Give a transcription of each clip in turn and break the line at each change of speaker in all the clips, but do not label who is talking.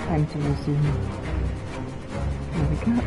time to resume. There we go.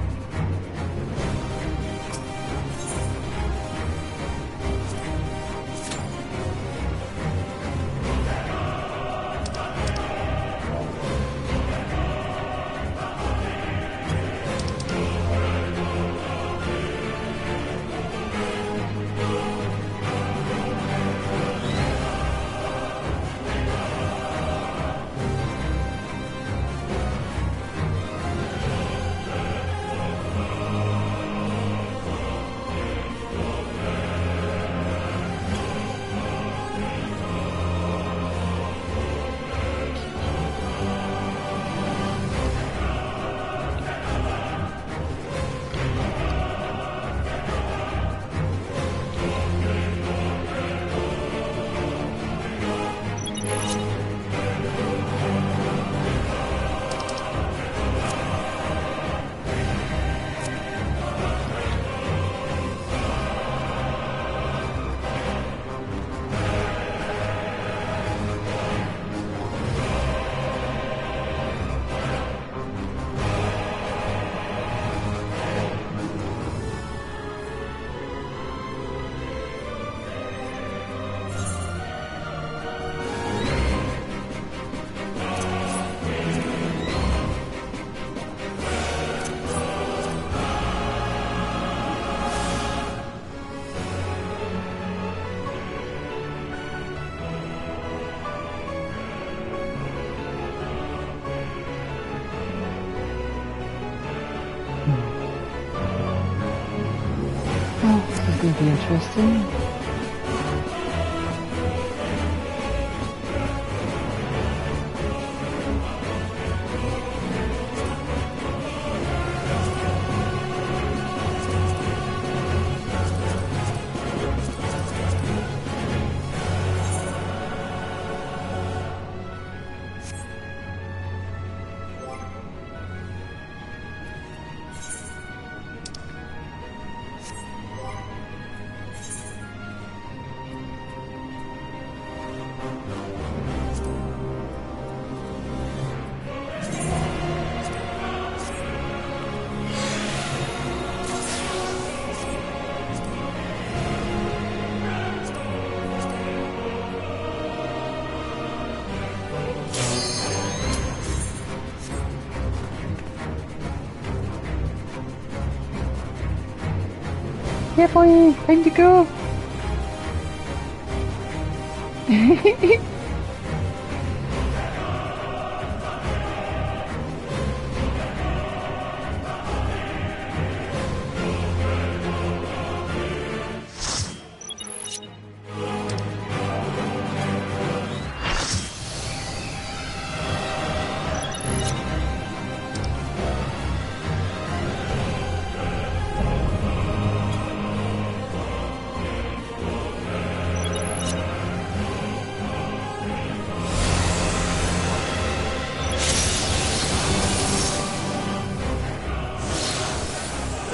This will be interesting. Here for you, time to go.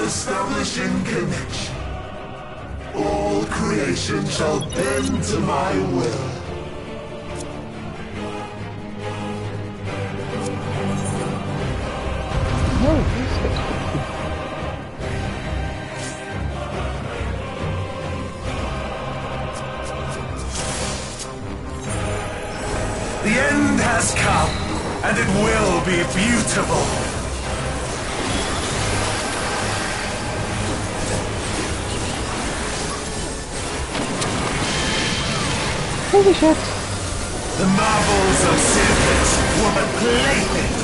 Establishing connection. All creation shall bend to my will. The end has come, and it will be beautiful.
Holy shit.
The marvels of Sirius were but playthings.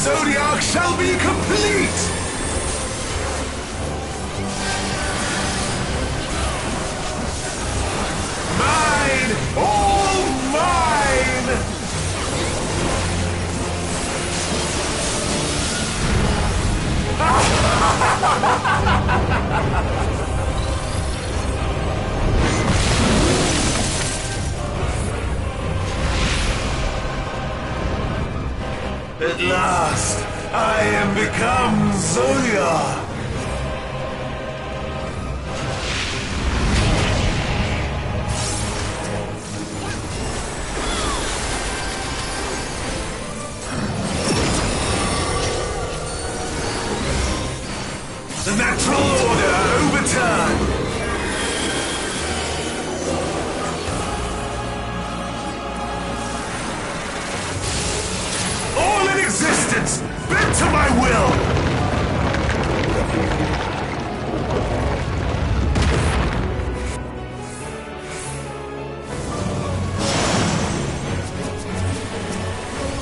zodiac shall be complete! Mine! All mine! At last, I am become Zodiac! The natural order overturned! All in existence, bent to my will!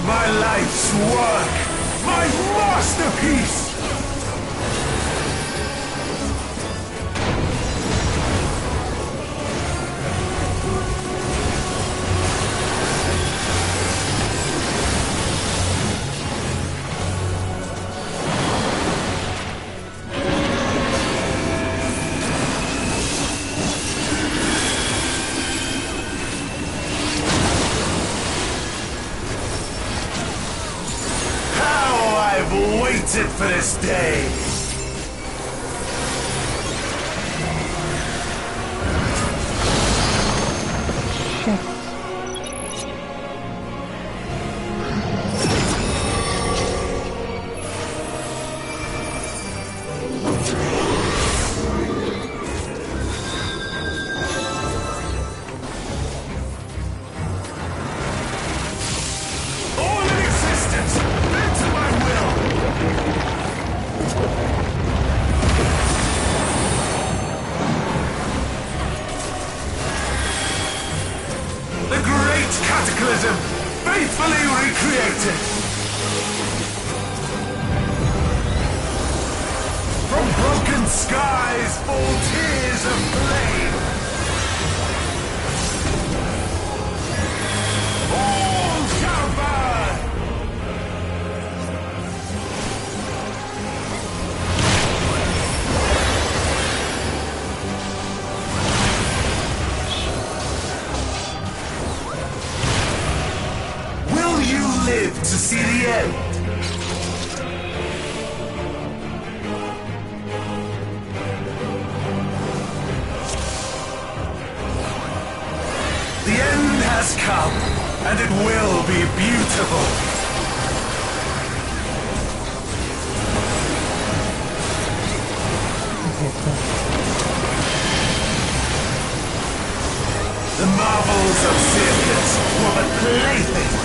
My life's work! My masterpiece! Waited for this day! All in existence, bent to my will! The great cataclysm, faithfully recreated! From broken skies fall tears of flame! All shall burn! Live to see the end. The end has come, and it will be beautiful. The marvels of circus were but playthings.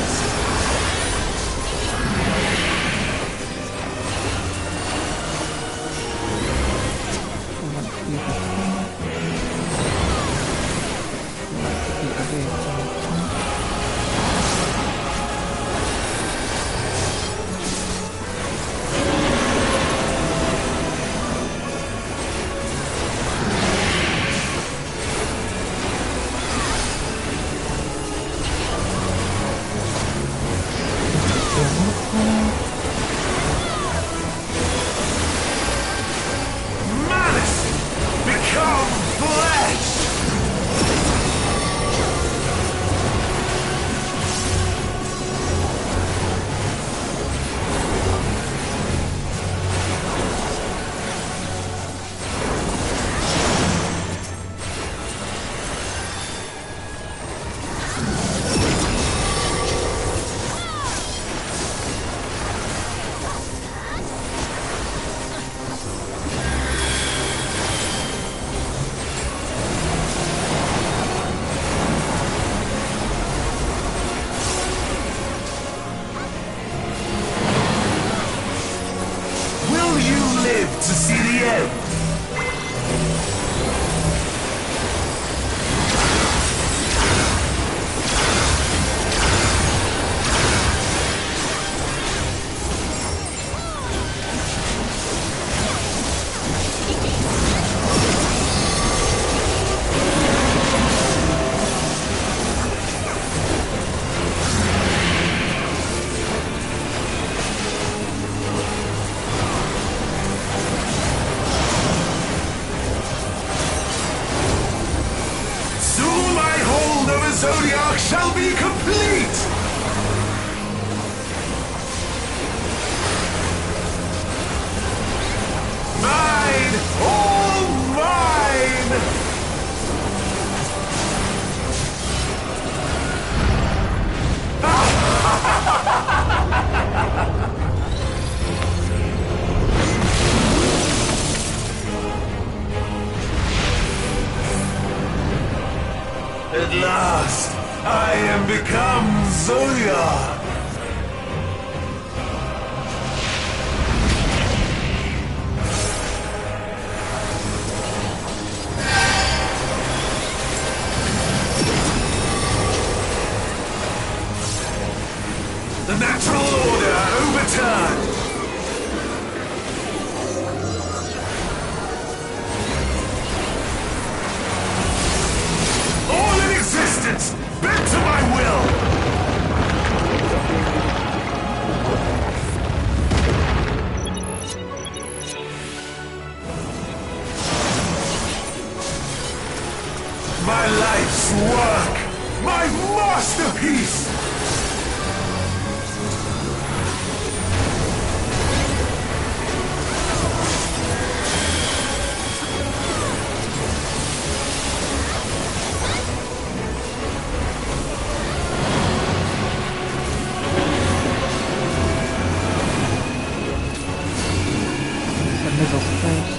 the ark shall be complete! Mine! All mine! At last, I am become Zoya! The natural order overturned! All in existence, bent to my will! My life's work! My masterpiece!
Missiles first.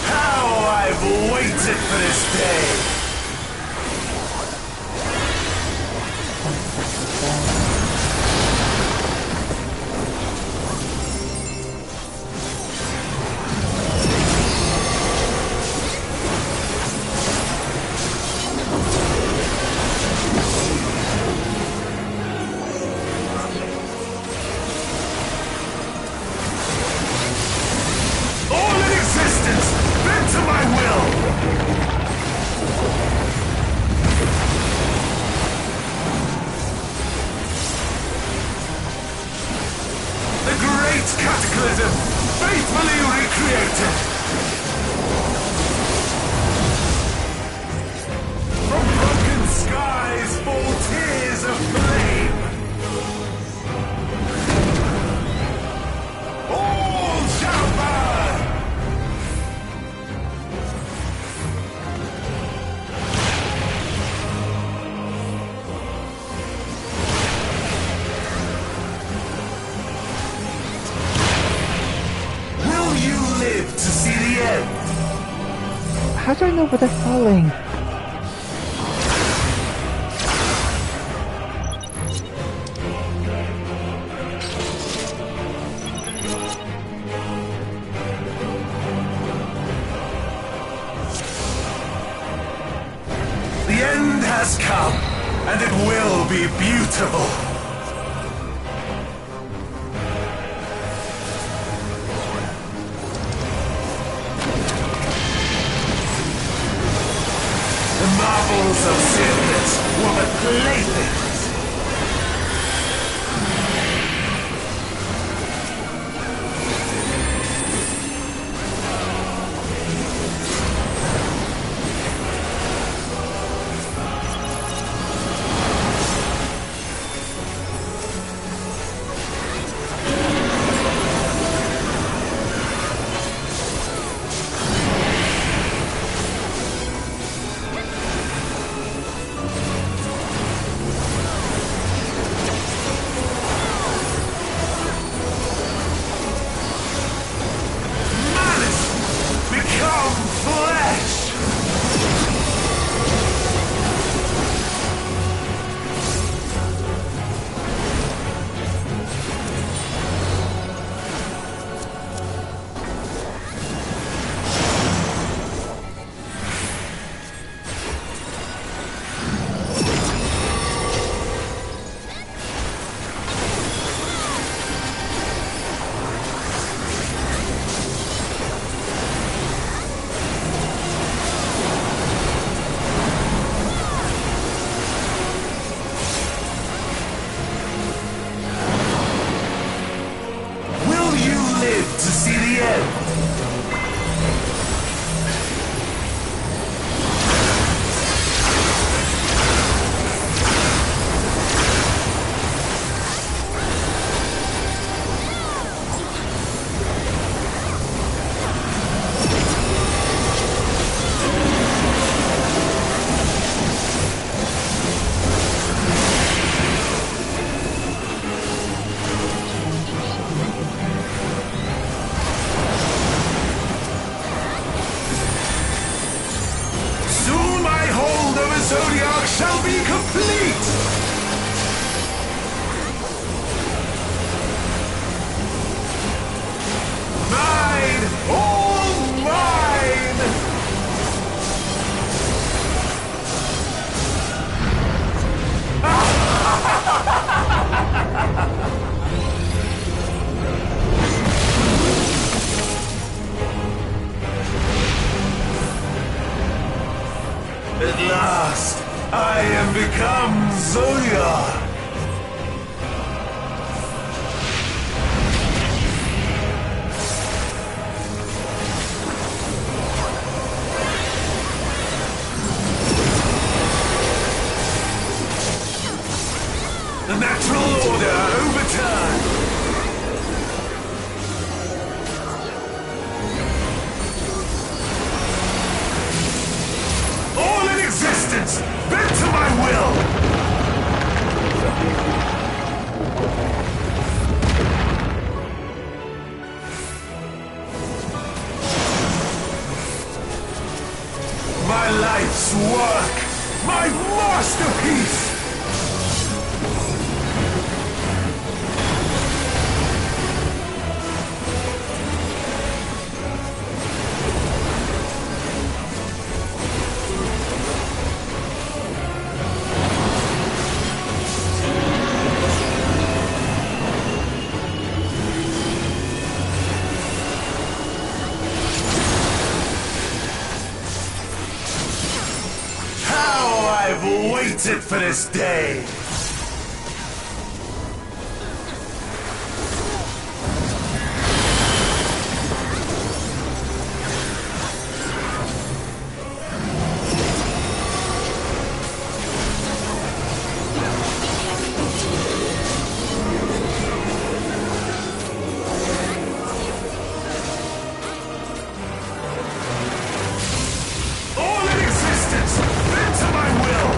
How I've waited for this day! To my will! The great cataclysm, faithfully recreated! From broken skies fall tears of flame! All shall burn! To see the end.
How do I know where they're falling?
The end has come, and it will be beautiful. The marvels of Sirius were but playthings. shall be complete! Mine! All mine! At last, I am become Zoya! The natural order overturned! All in existence, bent to my will! My life's work! My masterpiece! I've waited for this day! All in existence, bent to my will!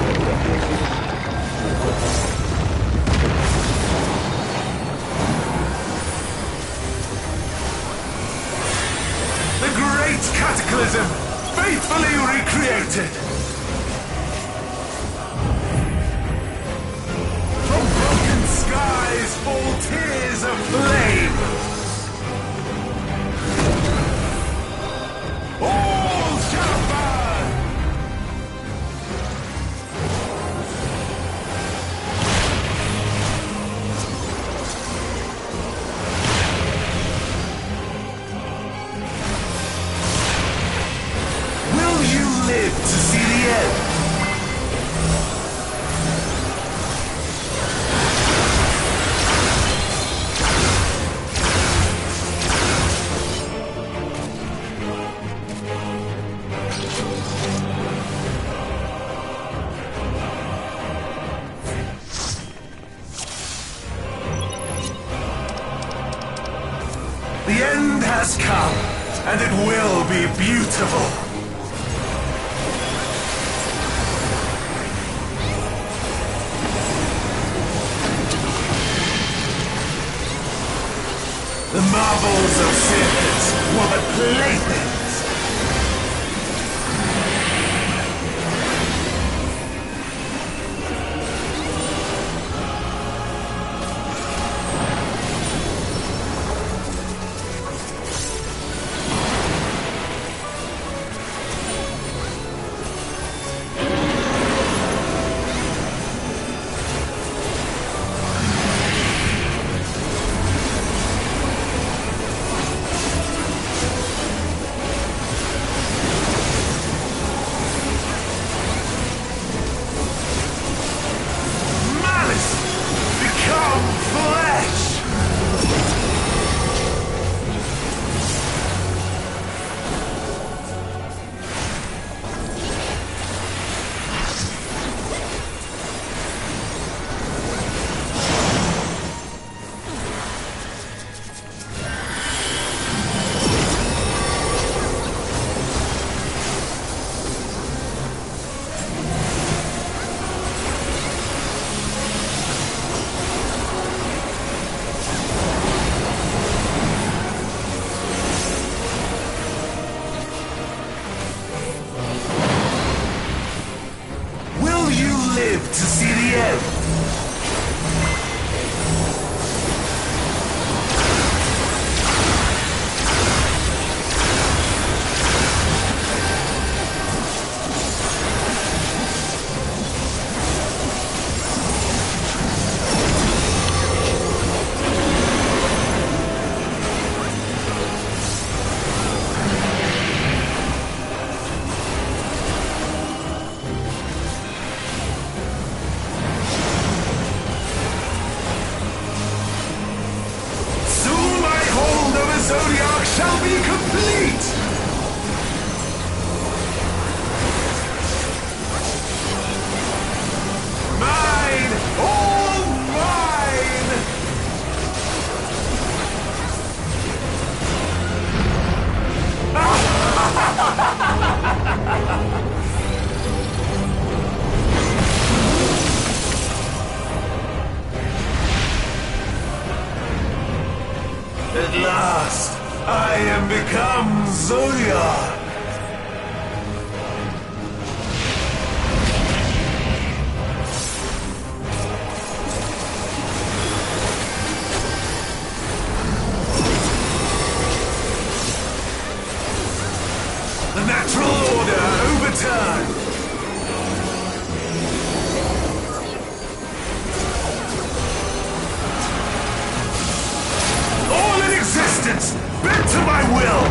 The great cataclysm, faithfully recreated! From broken skies fall tears of flame! All shall burn! Will you live to see the end? The end has come, and it will be beautiful. The marbles of Sirius were but playthings. end. Zodiac shall be complete! Mine! All mine! At last, I am become Zodiac! The natural order overturned! All in existence, bent to my will!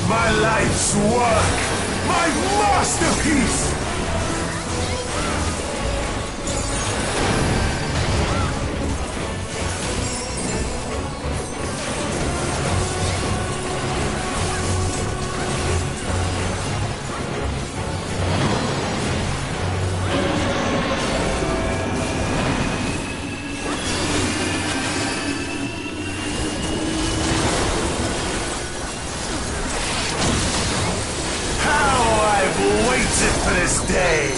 My life's work! My masterpiece! Waited for this day!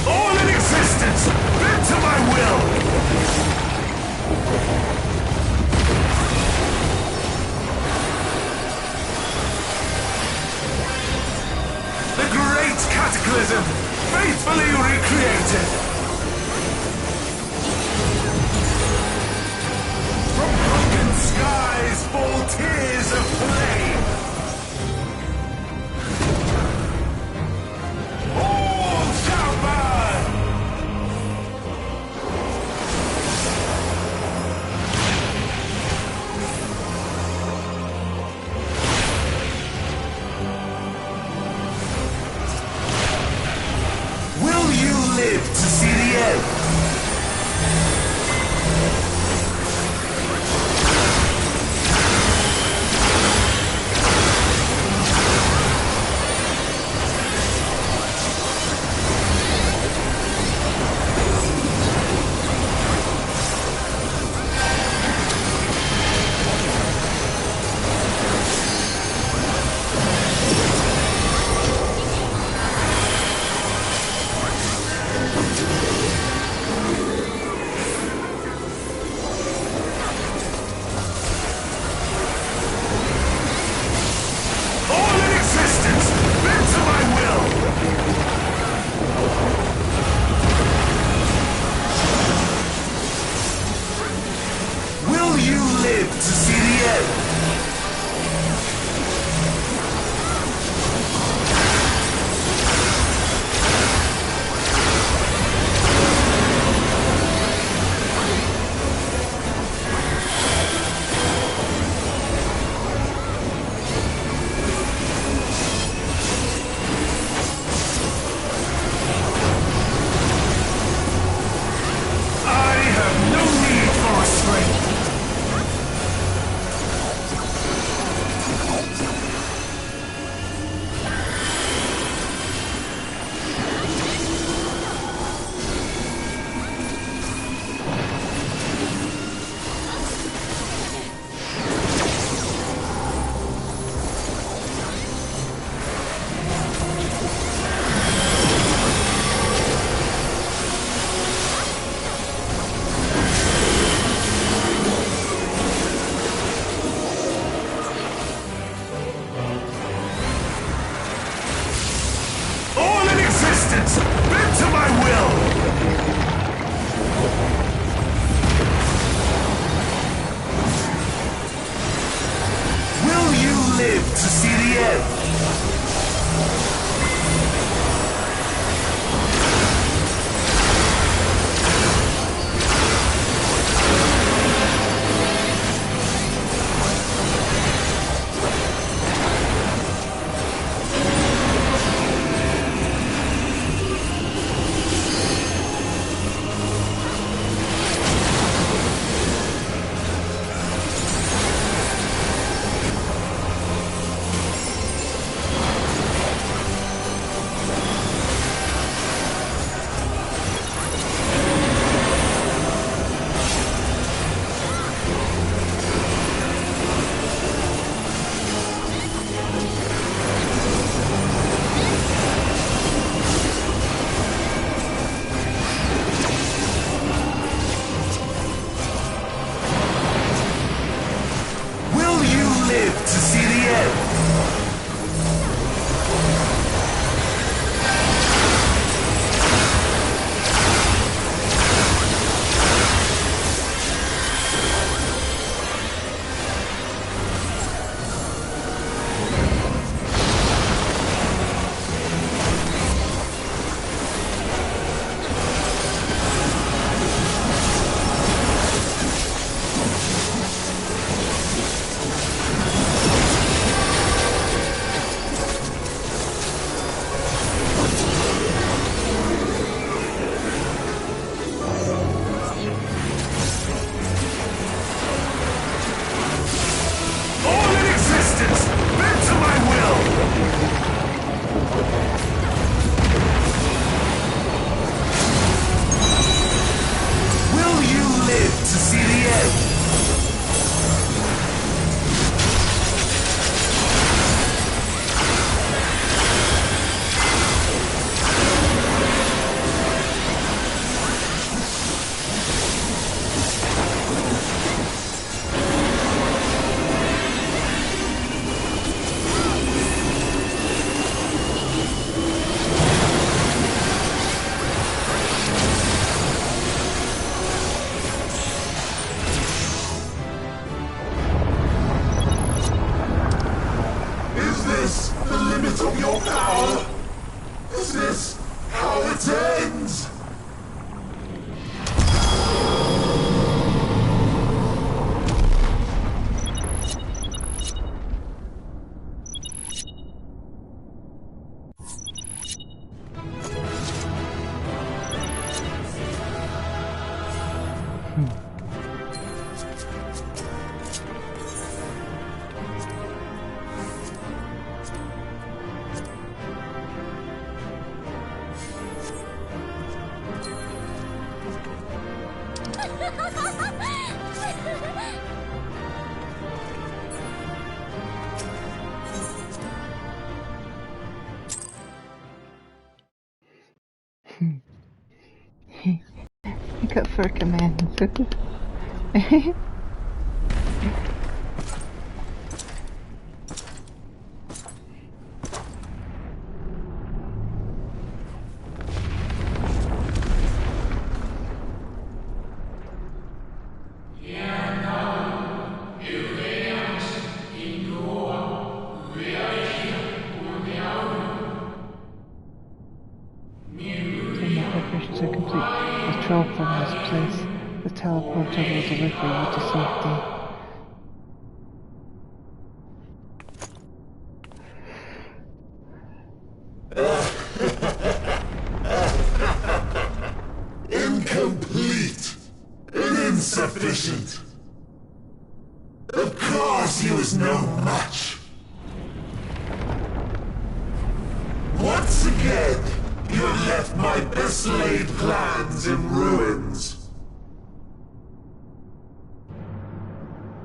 All in existence, bent to my will! The great cataclysm, faithfully recreated! From broken skies fall tears of flame! All shall burn! Will you live to see the end? resistance! Bend to my will! Will you live to see the end?
Got for commands. Preparations are complete. The troll from this place. The teleporter will deliver you to safety.
Incomplete and insufficient. Of course he was no match. Once again, you left my best laid plans in ruins.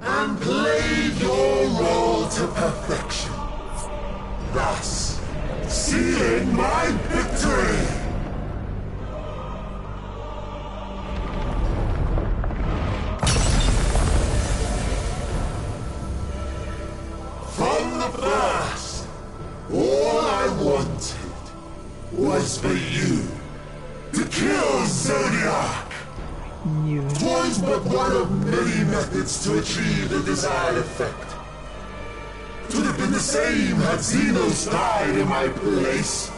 And played your role to perfection. Thus, sealing my victory! From the first, all I wanted was for you. To kill Zodiac!
Knew it.
Was but one of many methods to achieve the desired effect. It would have been the same had Xenos died in my place.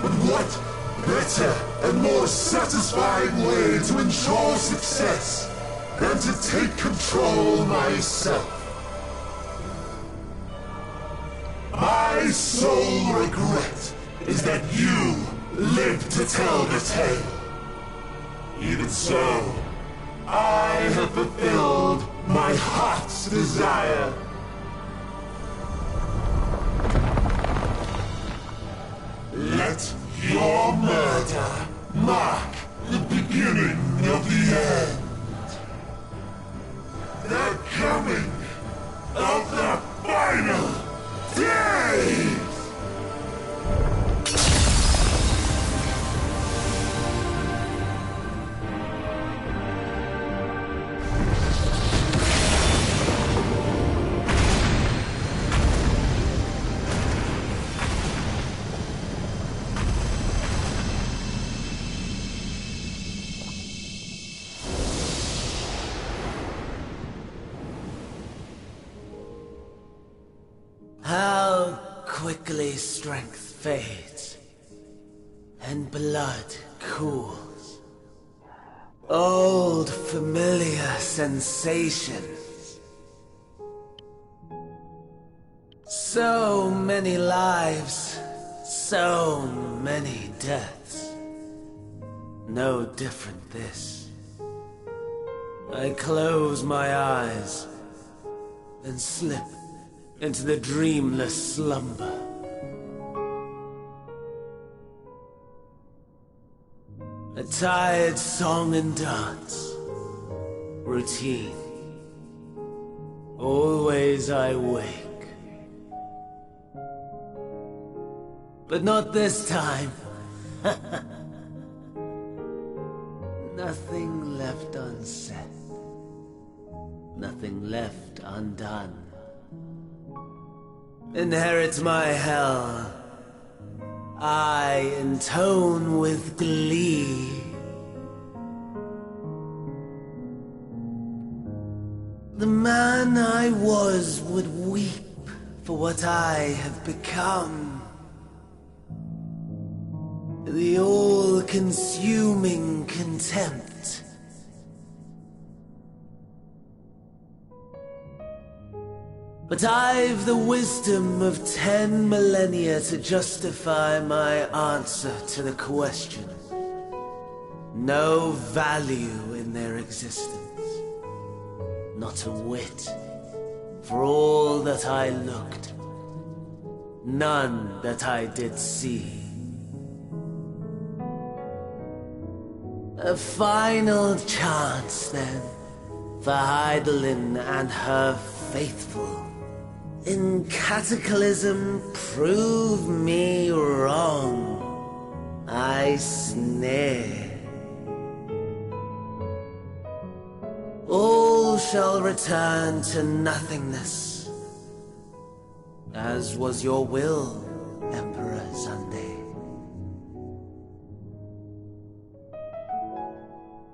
But what better and more satisfying way to ensure success than to take control myself? My sole regret is that you lived to tell the tale. Even so, I have fulfilled my heart's desire. Let your murder mark the beginning of the end. The coming of the final days!
How quickly strength fades, and blood cools. Old familiar sensations. So many lives, so many deaths. No different this. I close my eyes and slip into the dreamless slumber. A tired song and dance. Routine. Always I wake. But not this time. Nothing left unsaid. Nothing left undone. Inherit my hell. I intone with glee. The man I was would weep for what I have become. The all-consuming contempt. But I've the wisdom of 10 millennia to justify my answer to the question. No value in their existence. Not a whit. For all that I looked. None that I did see. A final chance, then, for Heidelin and her faithful. In Cataclysm, prove me wrong. I sneer. All shall return to nothingness, as was your will, Emperor Sunday.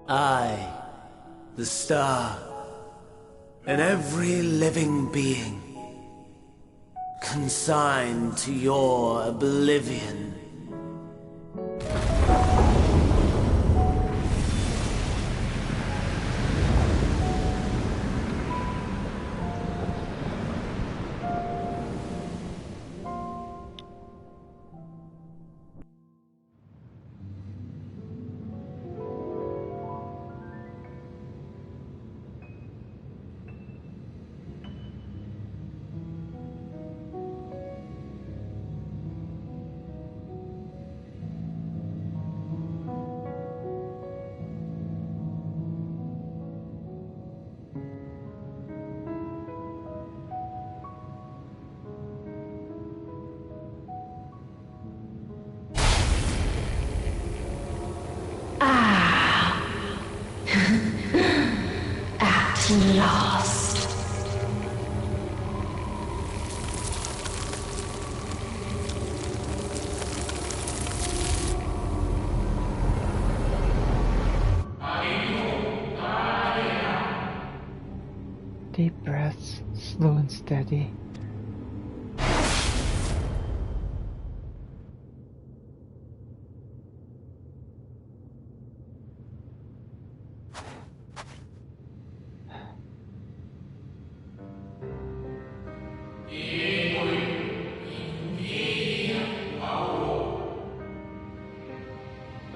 I, the star, and every living being, consigned to your oblivion.
Lost.
slow and steady.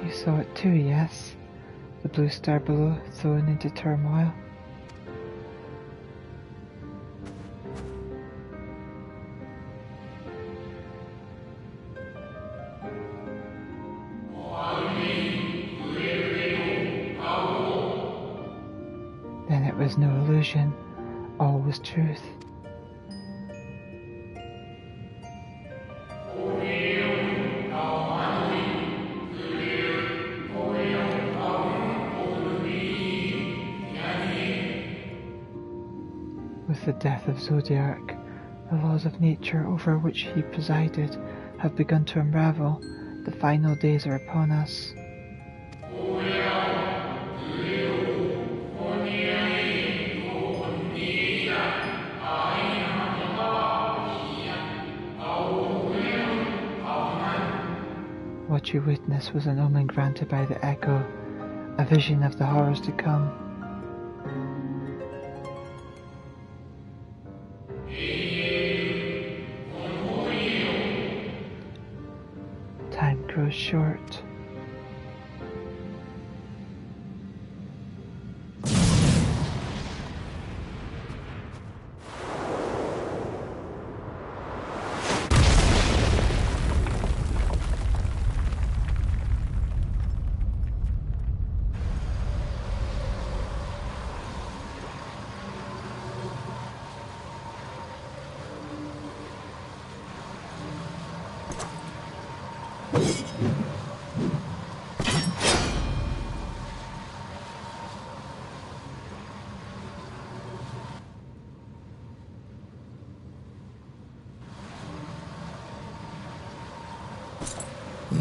You saw it too, yes? The blue star below, thrown into turmoil. Then it was no illusion, all was truth. With the death of Zodiac, the laws of nature over which he presided have begun to unravel. The final days are upon us. What you witnessed was an omen granted by the Echo, a vision of the horrors to come. Time grows short.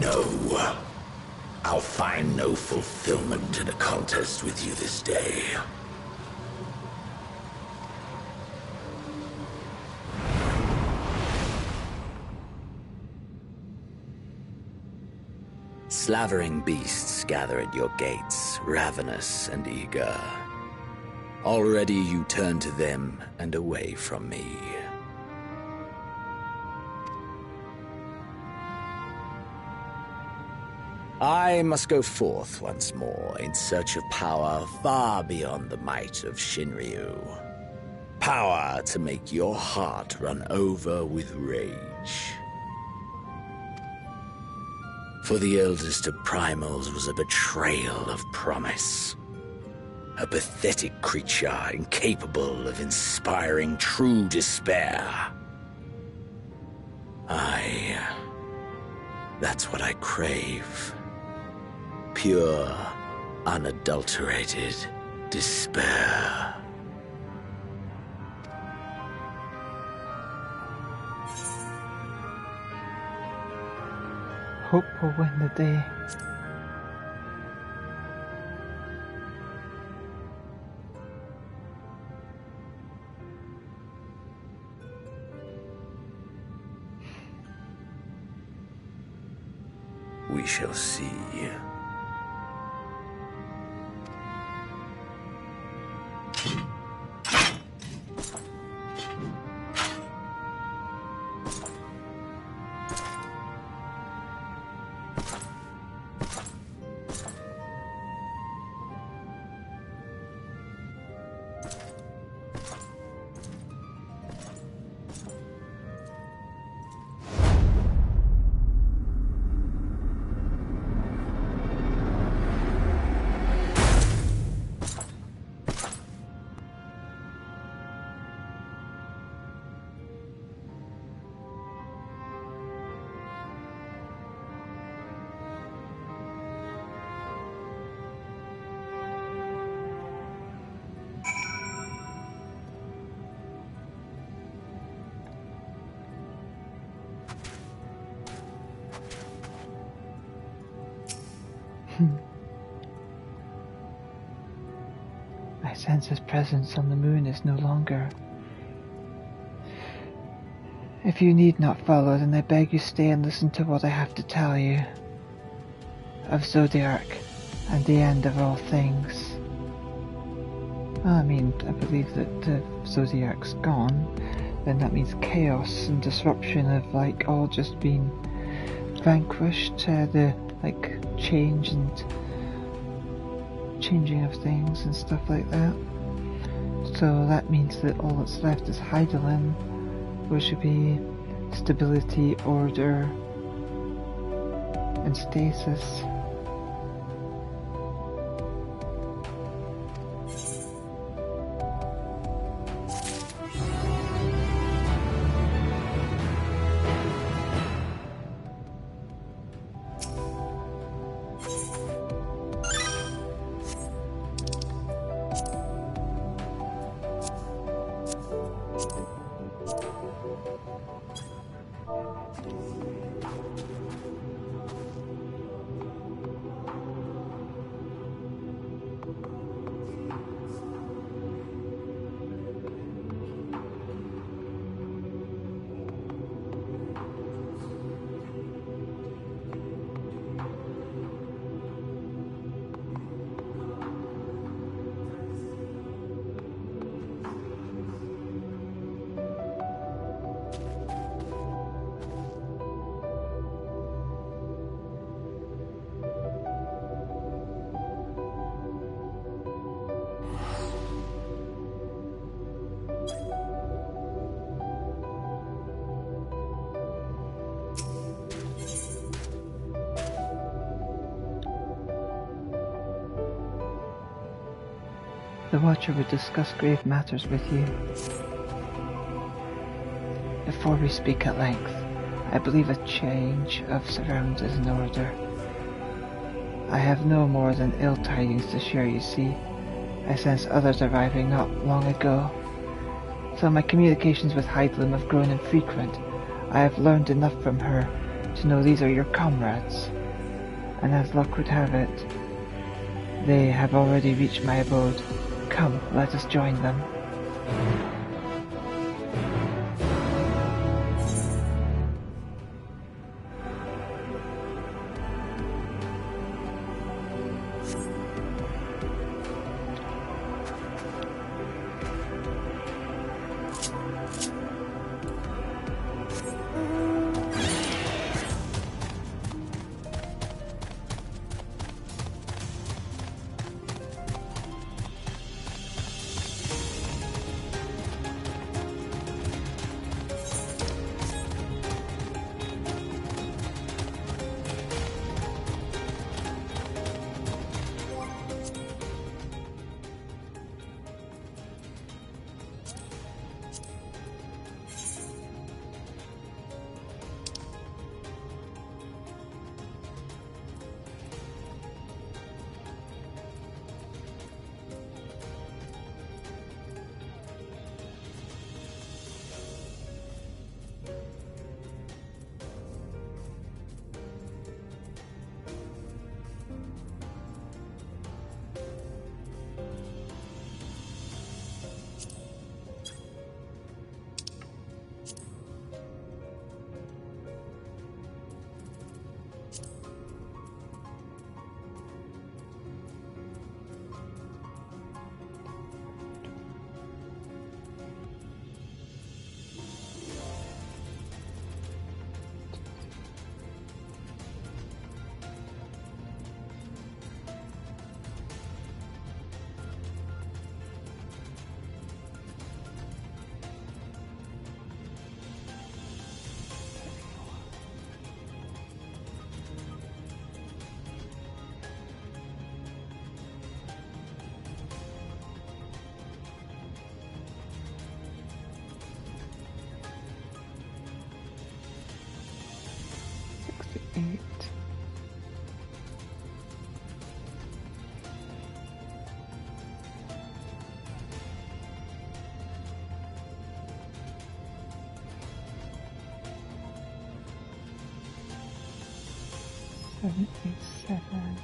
No. I'll find no fulfillment in a contest with you this day. Slavering beasts gather at your gates, ravenous and eager. Already you turn to them and away from me. I must go forth once more in search of power far beyond the might of Shinryu. Power to make your heart run over with rage. For the eldest of primals was a betrayal of promise. A pathetic creature incapable of inspiring true despair. That's what I crave. Pure, unadulterated despair.
Hope will win the day.
We shall see.
My sense his presence on the moon is no longer. If you need not follow, then I beg you stay and listen to what I have to tell you. Of Zodiac, and the end of all things. Well, I mean, I believe that Zodiac's gone, then that means chaos and disruption have, like, all just been vanquished, the, like, change and changing of things and stuff like that. So that means that all that's left is Heidelin, which should be stability, order, and stasis. The Watcher would discuss grave matters with you. Before we speak at length, I believe a change of surrounds is in order. I have no more than ill tidings to share, you see. I sense others arriving not long ago. So my communications with Heidelin have grown infrequent. I have learned enough from her to know these are your comrades. And as luck would have it, they have already reached my abode. Come, let us join them. Seven.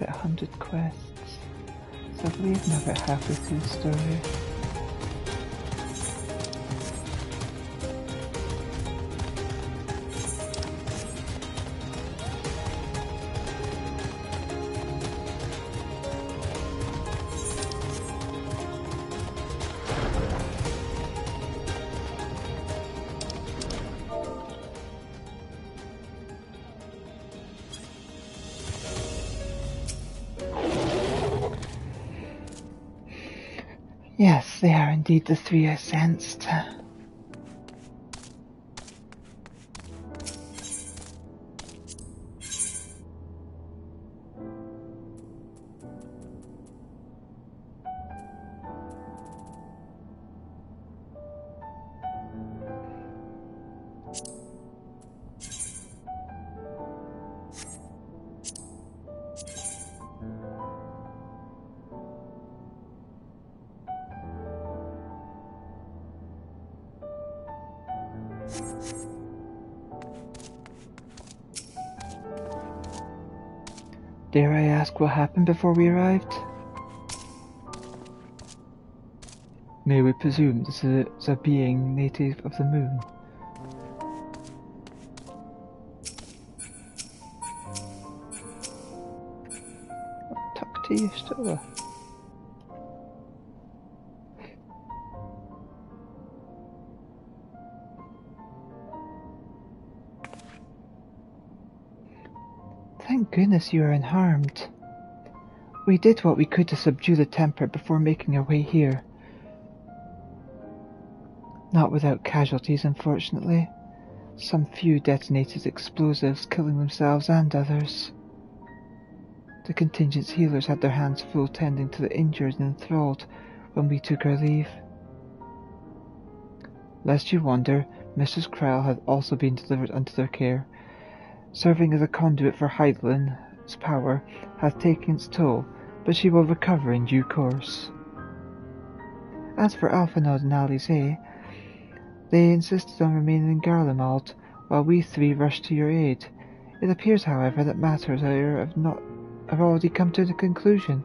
complete 100 quests, so I believe I'm about halfway through the story. Yes, they are indeed the three I sensed. Dare I ask what happened before we arrived? May we presume this is a being native of the moon? Talk to you, Stola. Thank goodness you are unharmed. We did what we could to subdue the temper before making our way here. Not without casualties, unfortunately. Some few detonated explosives, killing themselves and others. The contingent's healers had their hands full tending to the injured and enthralled when we took our leave. Lest you wonder, Mrs. Krell had also been delivered unto their care. Serving as a conduit for Heidelin's power hath taken its toll, but she will recover in due course. As for Alphanod and Alize, they insisted on remaining in Garlemald, while we three rushed to your aid. It appears, however, that matters have already come to the conclusion.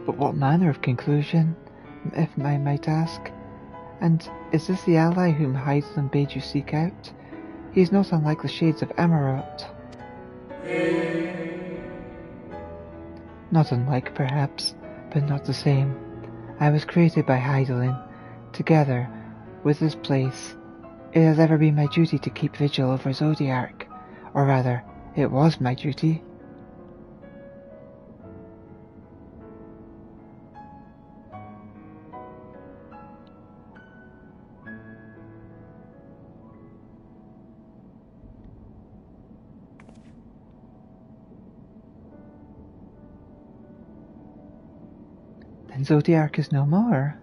But what manner of conclusion, if I might ask? And is this the ally whom Heidelin bade you seek out? He is not unlike the shades of Amarot. Not unlike, perhaps, but not the same. I was created by Heidelin. Together with this place, it has ever been my duty to keep vigil over Zodiark. Or rather, it was my duty. Then Zodiark is no more.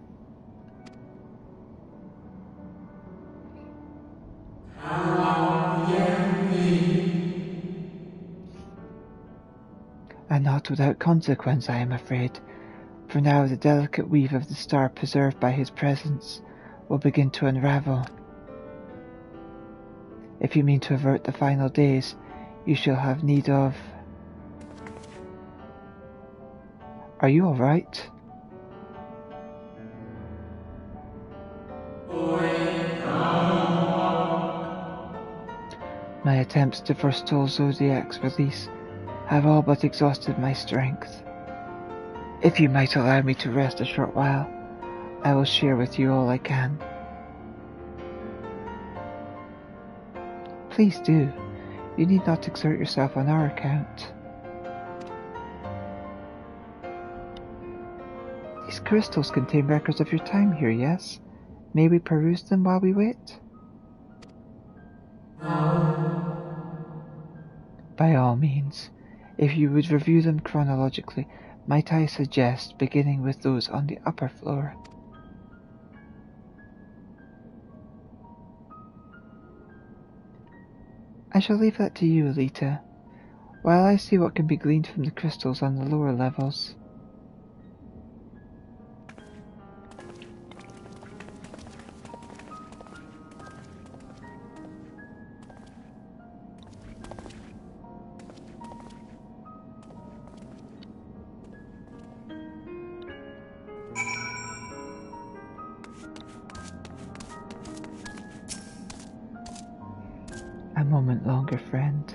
And not without consequence, I am afraid, for now the delicate weave of the star preserved by his presence will begin to unravel. If you mean to avert the final days, you shall have need of... Are you all right? My attempts to forestall Zodiac's release have all but exhausted my strength. If you might allow me to rest a short while, I will share with you all I can. Please do. You need not exert yourself on our account. These crystals contain records of your time here, yes? May we peruse them while we wait? By all means. If you would review them chronologically, might I suggest beginning with those on the upper floor? I shall leave that to you, Elita, while I see what can be gleaned from the crystals on the lower levels. A moment longer, friend.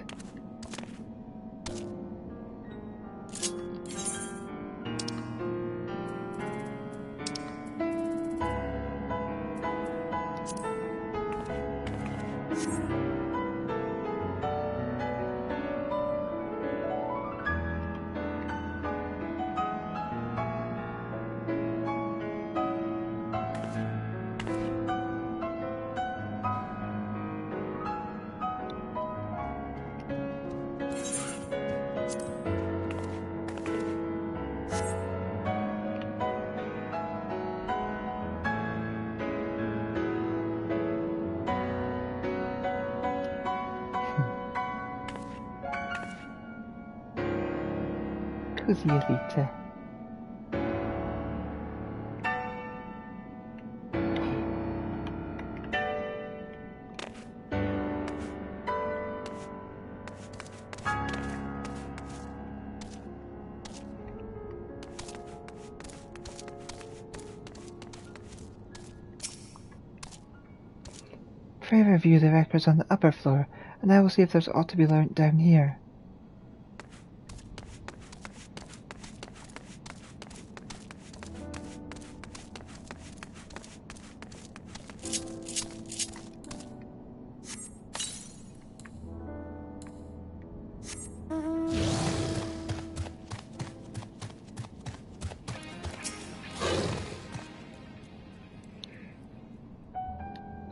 Cozy Elita. Pray review the records on the upper floor, and I will see if there's ought to be learnt down here.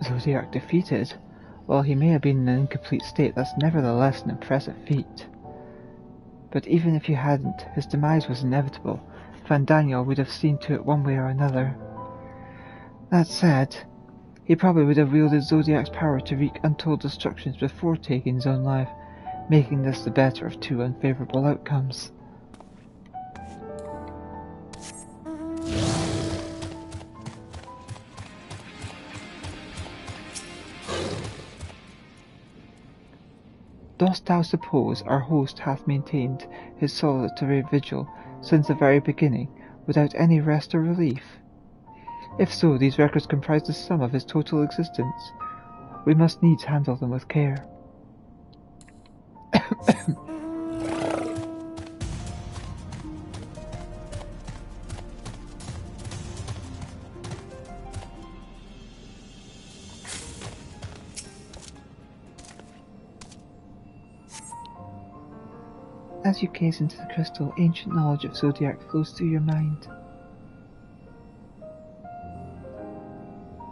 Zodiac defeated? While he may have been in an incomplete state, that's nevertheless an impressive feat. But even if you hadn't, his demise was inevitable. Van Daniel would have seen to it one way or another. That said, he probably would have wielded Zodiac's power to wreak untold destructions before taking his own life, making this the better of two unfavourable outcomes. Dost thou suppose our host hath maintained his solitary vigil since the very beginning, without any rest or relief? If so, these records comprise the sum of his total existence. We must needs handle them with care. As you gaze into the crystal, ancient knowledge of Zodiac flows through your mind.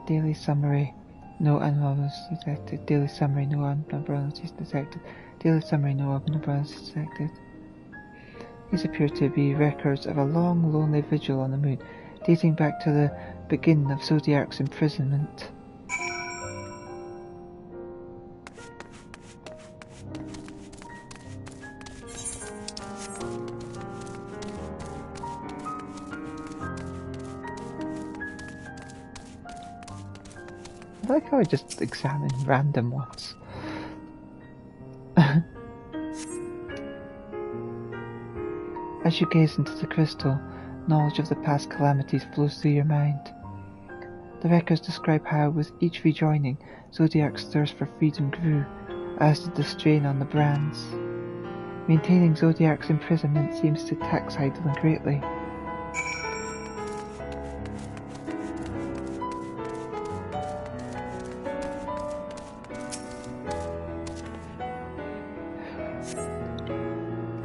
Daily summary, no anomalies detected. Daily summary, no abnormalities detected. Daily summary, no abnormalities detected. These appear to be records of a long, lonely vigil on the moon, dating back to the beginning of Zodiac's imprisonment. I like how I just examine random ones. As you gaze into the crystal, knowledge of the past calamities flows through your mind. The records describe how, with each rejoining, Zodiac's thirst for freedom grew, as did the strain on the brands. Maintaining Zodiac's imprisonment seems to tax Heidelin greatly.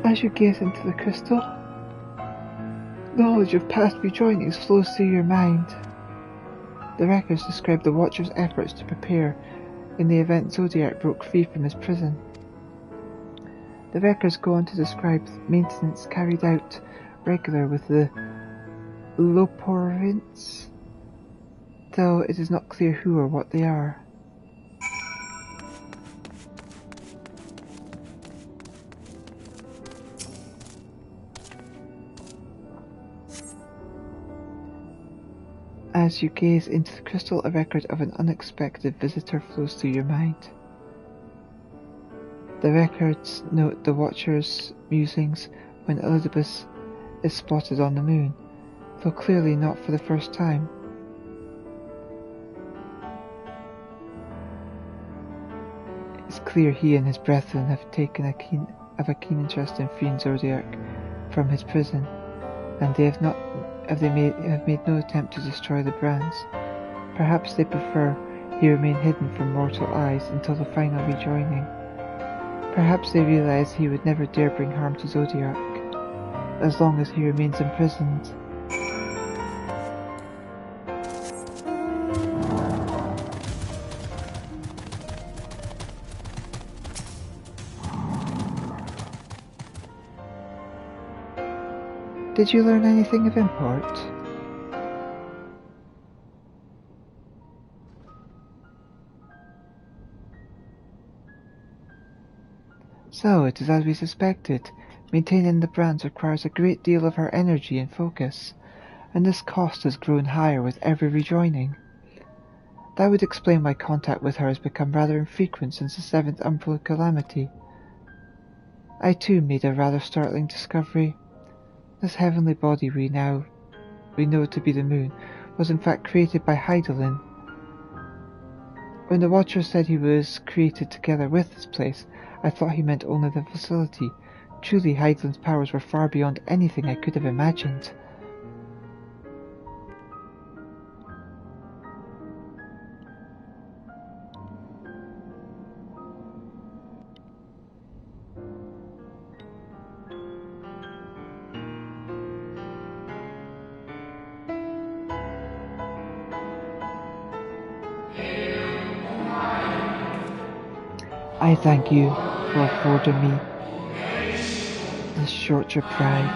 As you gaze into the crystal, knowledge of past rejoinings flows through your mind. The records describe the Watcher's efforts to prepare in the event Zodiac broke free from his prison. The records go on to describe maintenance carried out regular with the Loporrints, though it is not clear who or what they are. As you gaze into the crystal, a record of an unexpected visitor flows through your mind. The records note the Watcher's musings when Elizabeth is spotted on the moon, though clearly not for the first time. It's clear he and his brethren have taken a keen interest in freeing Zodiac from his prison, and they have made no attempt to destroy the brands. Perhaps they prefer he remain hidden from mortal eyes until the final rejoining. Perhaps they realize he would never dare bring harm to Zodiac, as long as he remains imprisoned. Did you learn anything of import? So, it is as we suspected. Maintaining the brands requires a great deal of her energy and focus, and this cost has grown higher with every rejoining. That would explain why contact with her has become rather infrequent since the 7th Umbral Calamity. I too made a rather startling discovery. This heavenly body we know to be the moon was in fact created by Heidelin. When the Watcher said he was created together with this place, I thought he meant only the facility. Truly, Heidelin's powers were far beyond anything I could have imagined. I thank you for affording me this short reprieve.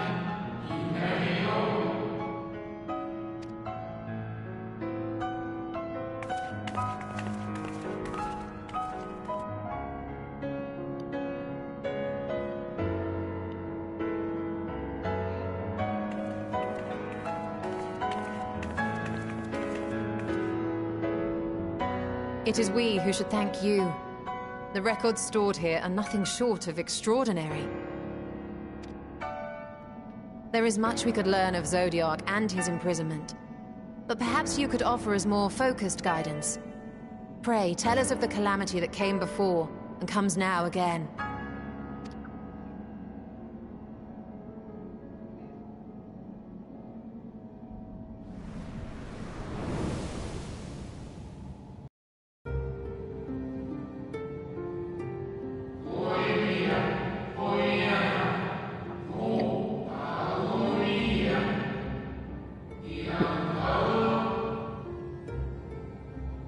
It is we who should thank you. The records stored here are nothing short of extraordinary. There is much we could learn of Zodiac and his imprisonment, but perhaps you could offer us more focused guidance. Pray, tell us of the calamity that came before and comes now again.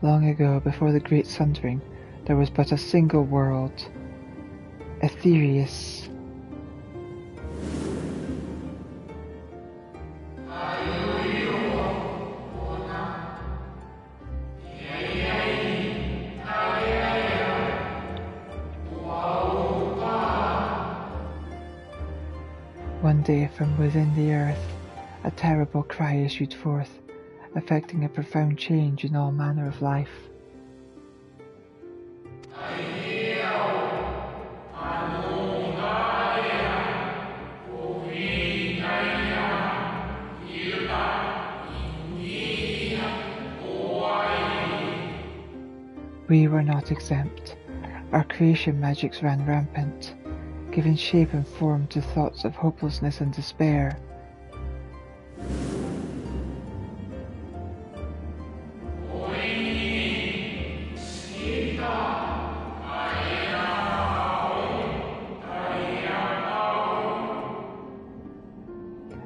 Long ago, before the Great Sundering, there was but a single world, Aetherius. One day, from within the earth, a terrible cry issued forth, affecting a profound change in all manner of life. We were not exempt. Our creation magics ran rampant, giving shape and form to thoughts of hopelessness and despair.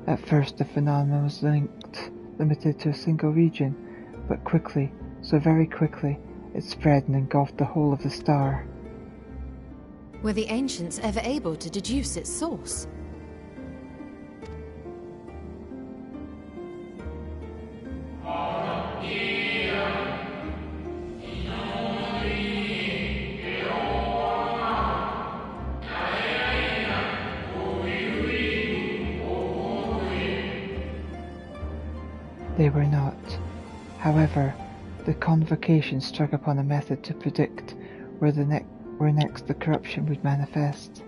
At first the phenomenon was limited to a single region, but quickly, so very quickly, it spread and engulfed the whole of the star.
Were the ancients ever able to deduce its source?
They were not. However, the convocation struck upon a method to predict where next the corruption would manifest.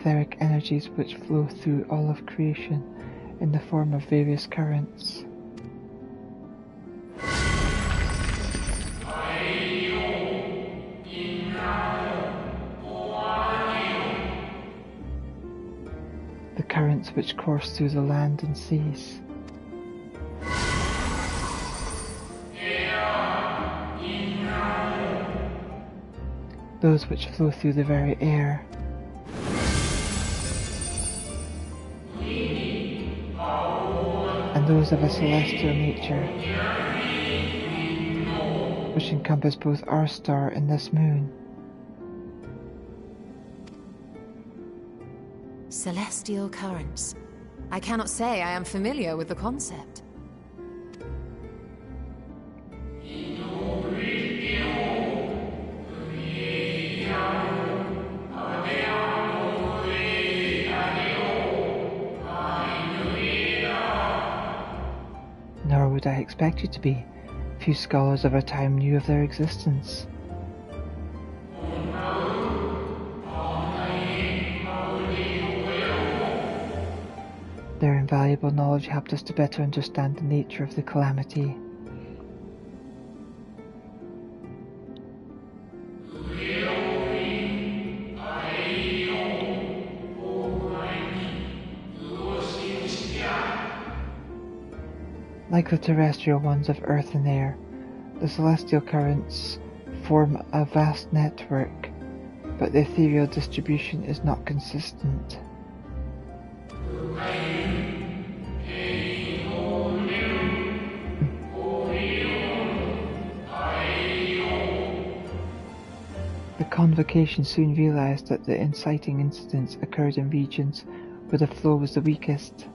etheric energies which flow through all of creation in the form of various currents. The currents which course through the land and seas. Those which flow through the very air. And those of a celestial nature, which encompass both our star and this moon.
Celestial currents. I cannot say I am familiar with the concept.
Nor would I expect you to be. Few scholars of our time knew of their existence. Their invaluable knowledge helped us to better understand the nature of the calamity. Like the terrestrial ones of earth and air, the celestial currents form a vast network, but the ethereal distribution is not consistent. The convocation soon realized that the inciting incidents occurred in regions where the flow was the weakest.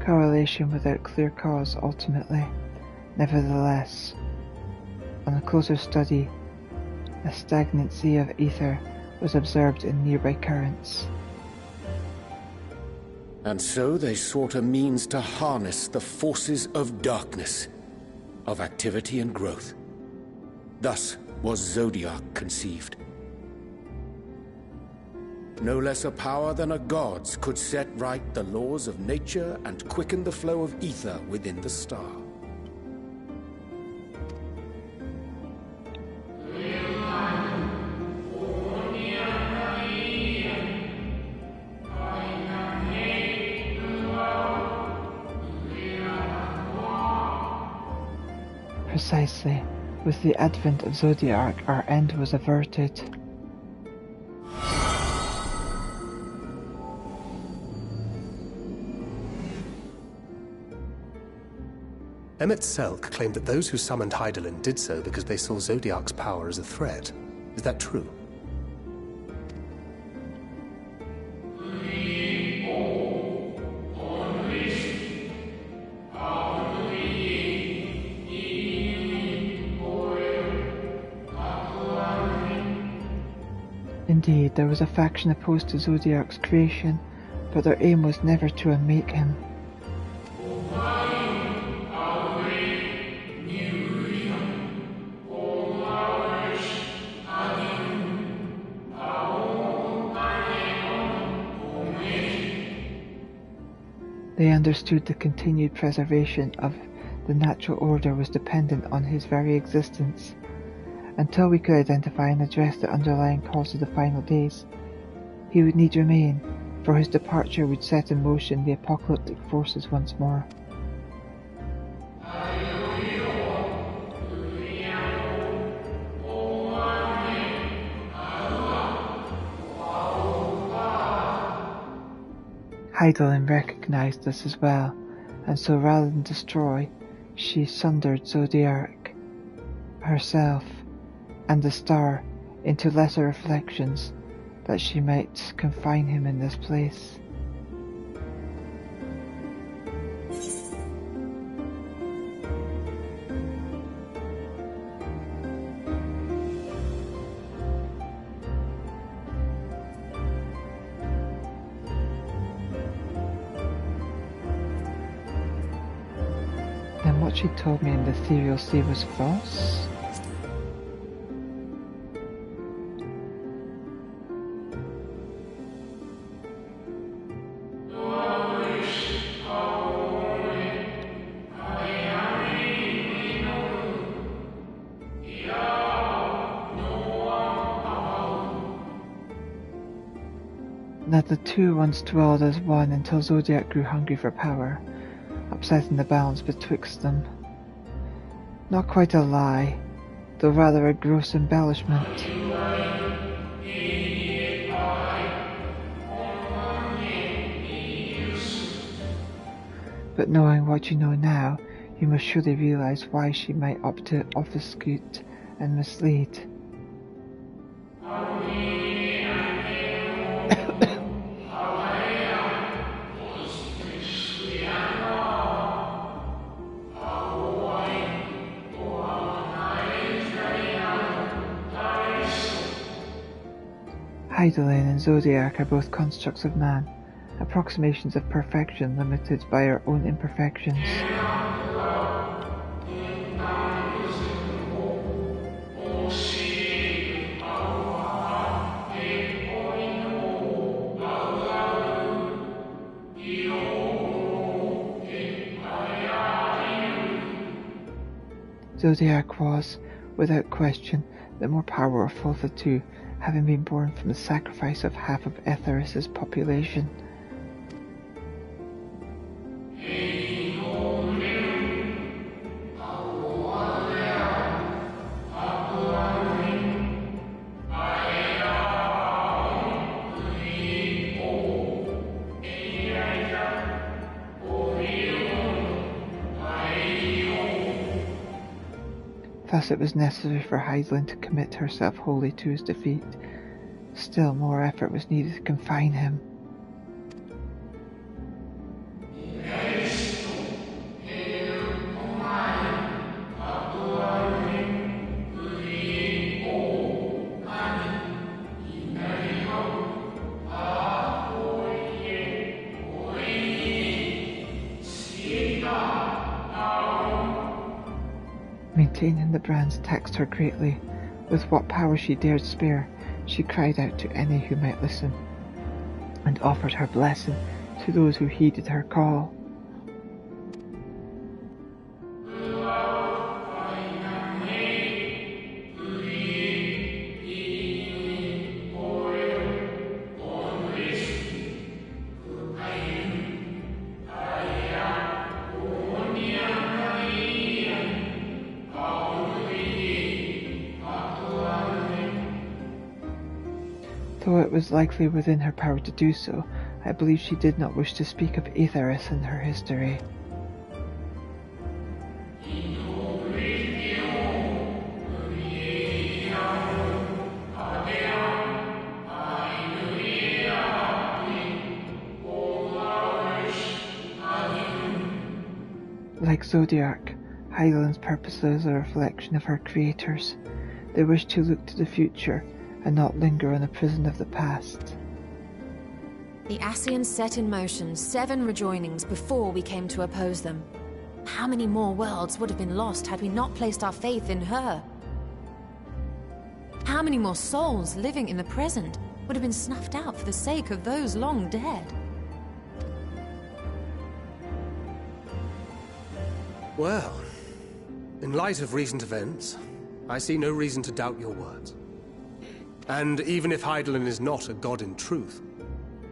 Correlation without clear cause ultimately. Nevertheless, on a closer study, a stagnant sea of ether was observed in nearby currents.
And so they sought a means to harness the forces of darkness, of activity and growth. Thus was Zodiac conceived. No less a power than a god's could set right the laws of nature and quicken the flow of ether within the star.
Precisely, with the advent of Zodiac, our end was averted.
Emmett Selk claimed that those who summoned Hydaelyn did so because they saw Zodiac's power as a threat. Is that true?
Indeed, there was a faction opposed to Zodiac's creation, but their aim was never to unmake him. They understood the continued preservation of the natural order was dependent on his very existence. Until we could identify and address the underlying cause of the final days, he would need remain, for his departure would set in motion the apocalyptic forces once more. Hydaelyn recognized this as well, and so rather than destroy, she sundered Zodiac, herself, and the star into lesser reflections, that she might confine him in this place. what she told me in the ethereal sea was false? That the two once dwelled as one until Zodiac grew hungry for power, upsetting the balance betwixt them. Not quite a lie, though rather a gross embellishment. But knowing what you know now, you must surely realize why she might opt to obfuscate and mislead. Hydaelyn and Zodiac are both constructs of man, approximations of perfection limited by our own imperfections. Zodiac was, without question, the more powerful of the two, having been born from the sacrifice of half of Etheris's population. Thus it was necessary for Hydaelyn to commit herself wholly to his defeat. Still more effort was needed to confine him. Maintaining the brands taxed her greatly. With what power she dared spare, she cried out to any who might listen, and offered her blessing to those who heeded her call. Though it was likely within her power to do so, I believe she did not wish to speak of Aetheris in her history. Like Zodiac, Hydaelyn's purpose is a reflection of her creators. They wish to look to the future and not linger in the prison of the past.
The Ascians set in motion 7 rejoinings before we came to oppose them. How many more worlds would have been lost had we not placed our faith in her? How many more souls living in the present would have been snuffed out for the sake of those long dead?
Well, in light of recent events, I see no reason to doubt your words. And even if Hydaelyn is not a god in truth,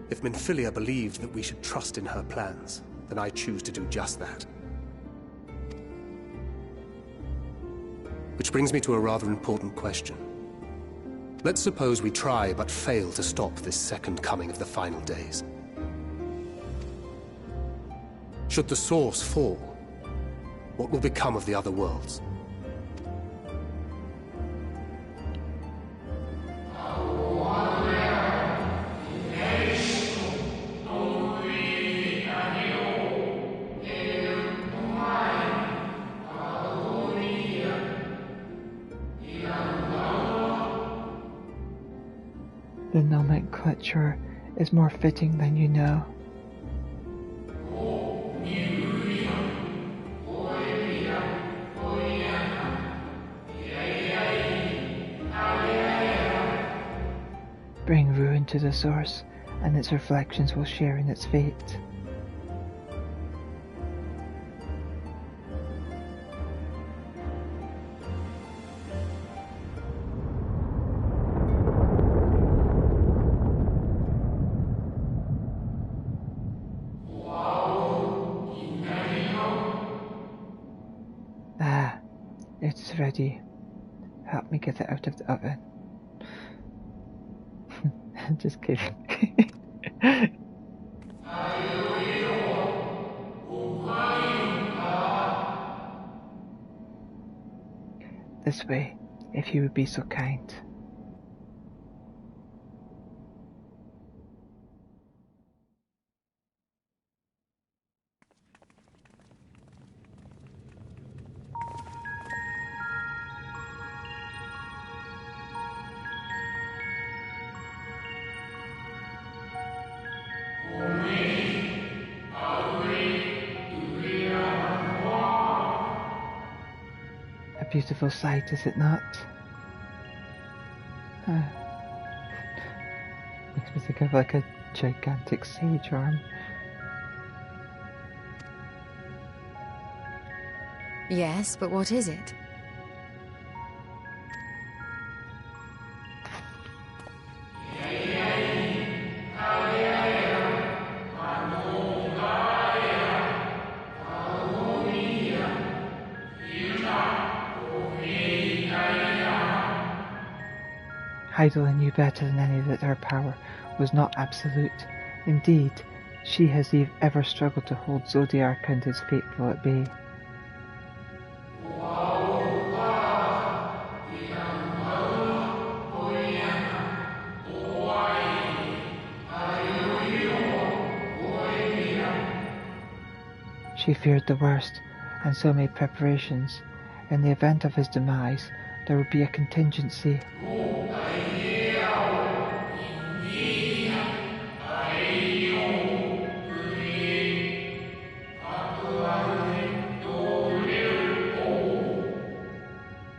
if Minfilia believed that we should trust in her plans, then I choose to do just that. Which brings me to a rather important question. Let's suppose we try but fail to stop this second coming of the final days. Should the source fall, what will become of the other worlds?
The nomenclature is more fitting than you know. Bring ruin to the source, and its reflections will share in its fate. Ah, it's ready. Help me get it out of the oven. Just kidding. This way, if you would be so kind. A beautiful sight, is it not? Makes me think of like a gigantic sage arm.
Yes, but what is it?
Hydaelyn knew better than any that her power was not absolute. Indeed, she has ever struggled to hold Zodiark and his faithful at bay. She feared the worst, and so made preparations. In the event of his demise, there would be a contingency.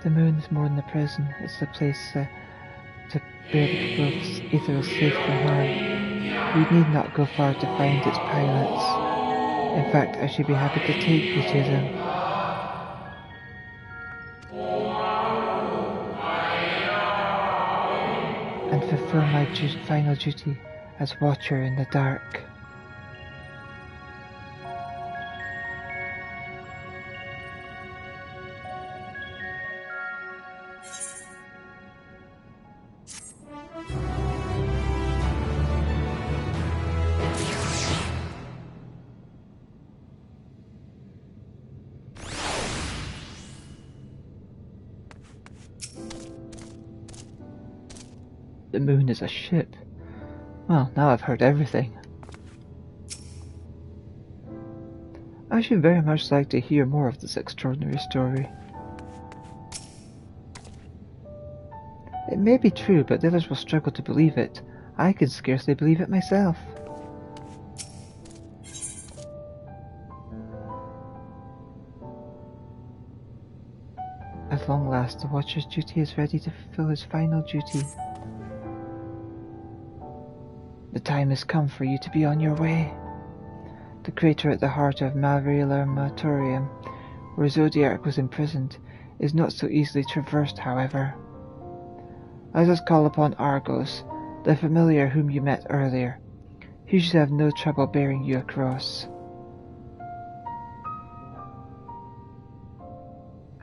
The moon is more than a prison, it's a place to bear the people of Aether safe from harm. We need not go far to find its pilots. In fact, I should be happy to take you to them. And fulfill my final duty as Watcher in the dark. The moon is a ship. Well, now I've heard everything. I should very much like to hear more of this extraordinary story. It may be true, but the others will struggle to believe it. I can scarcely believe it myself. At long last, the Watcher's duty is ready to fulfill his final duty. The time has come for you to be on your way. The crater at the heart of Malrelamatorium, where Zodiark was imprisoned, is not so easily traversed, however. Let us call upon Argos, the familiar whom you met earlier. He should have no trouble bearing you across.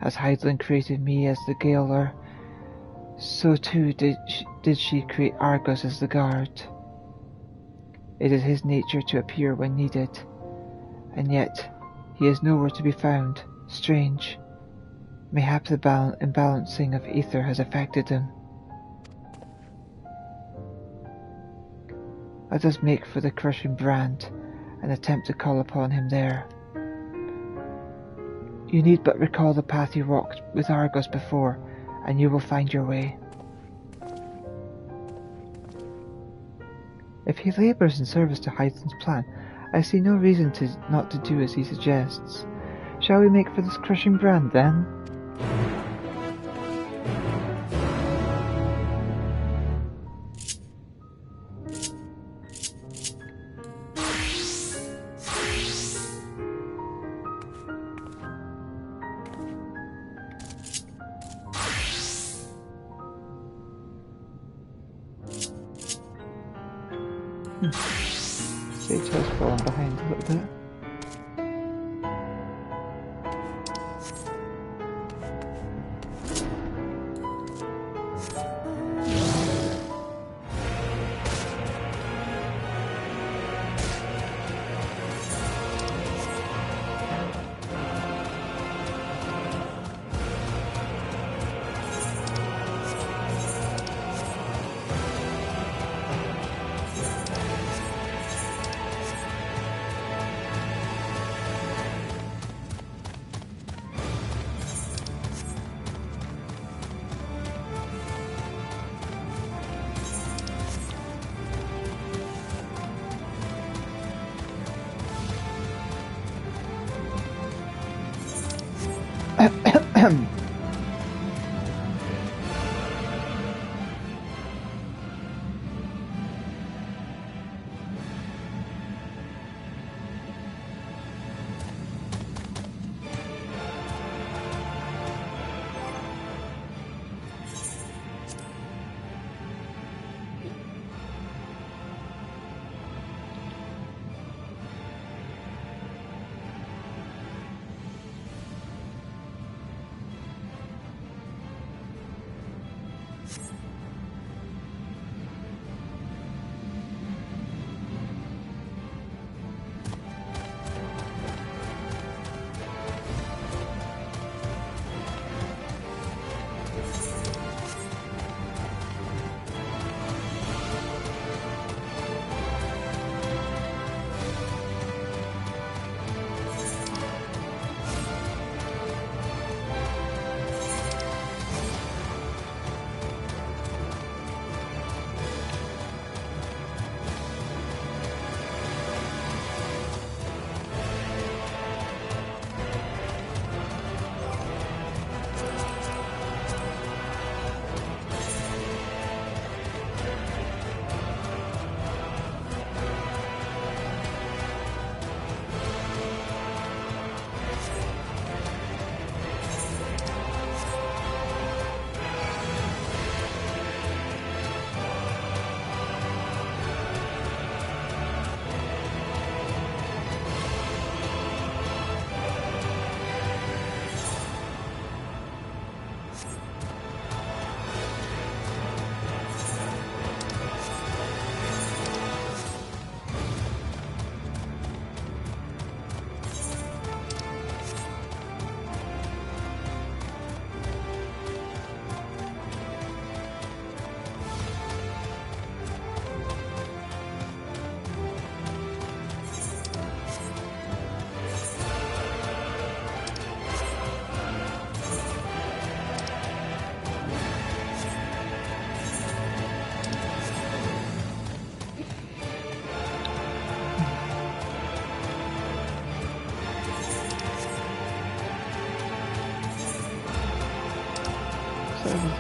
As Hydaelyn created me as the Gaoler, so too did she create Argos as the guard. It is his nature to appear when needed, and yet he is nowhere to be found. Strange. Mayhap the imbalancing of ether has affected him. Let us make for the crushing brand and attempt to call upon him there. You need but recall the path you walked with Argos before, and you will find your way. If he labours in service to Hydaelyn's plan, I see no reason not to do as he suggests. Shall we make for this crushing brand, then? Sage has fallen behind a little bit.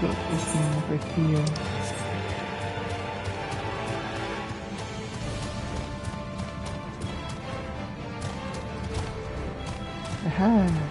Look, over here. Aha!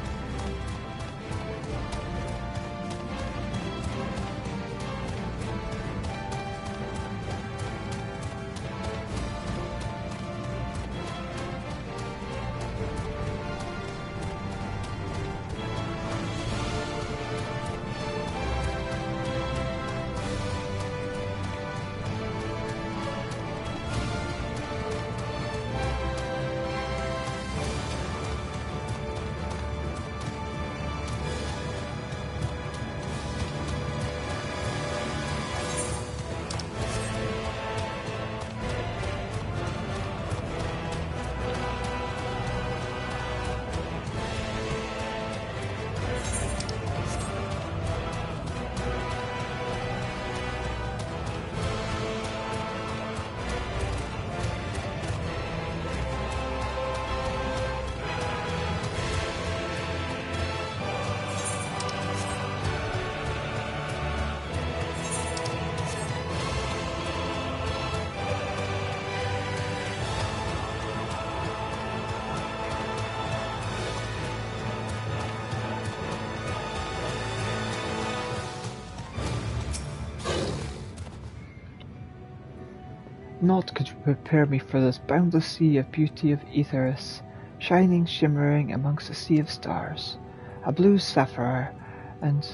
Naught could prepare me for this boundless sea of beauty of Aetheris, shining, shimmering amongst a sea of stars. A blue sapphire, and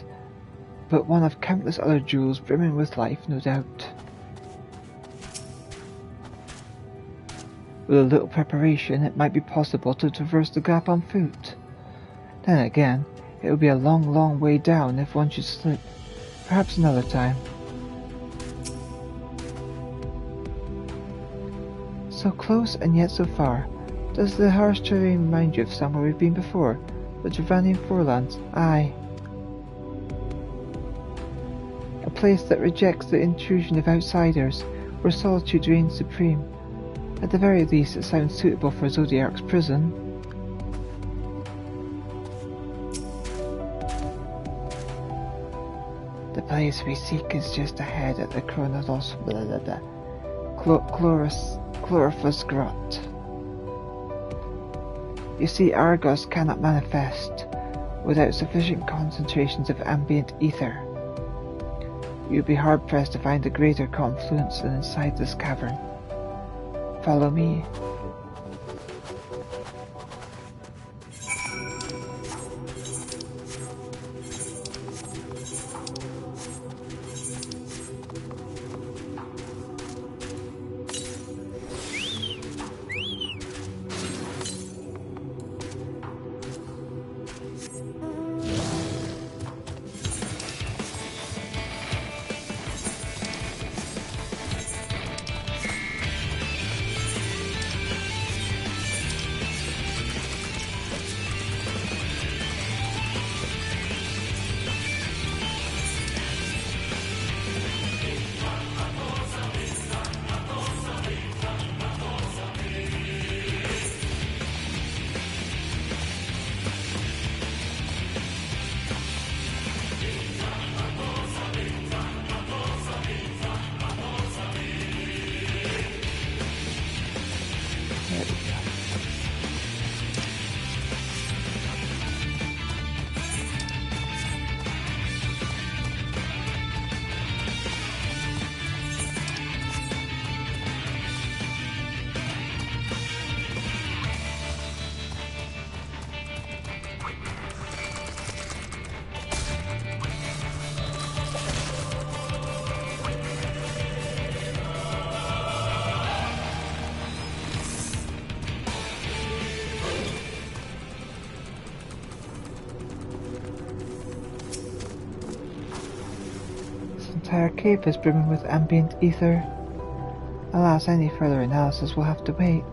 but one of countless other jewels brimming with life, no doubt. With a little preparation, it might be possible to traverse the gap on foot. Then again, it would be a long, long way down if one should slip. Perhaps another time. So close and yet so far. Does the harsh terrain remind you of somewhere we've been before? The Dravanian Forelands? Aye. A place that rejects the intrusion of outsiders, where solitude reigns supreme. At the very least, it sounds suitable for Zodiac's prison. The place we seek is just ahead at the Chlorophyllus Grot. You see, Argos cannot manifest without sufficient concentrations of ambient ether. You'd be hard-pressed to find a greater confluence than inside this cavern. Follow me. The entire cave is brimming with ambient ether. Alas, any further analysis will have to wait.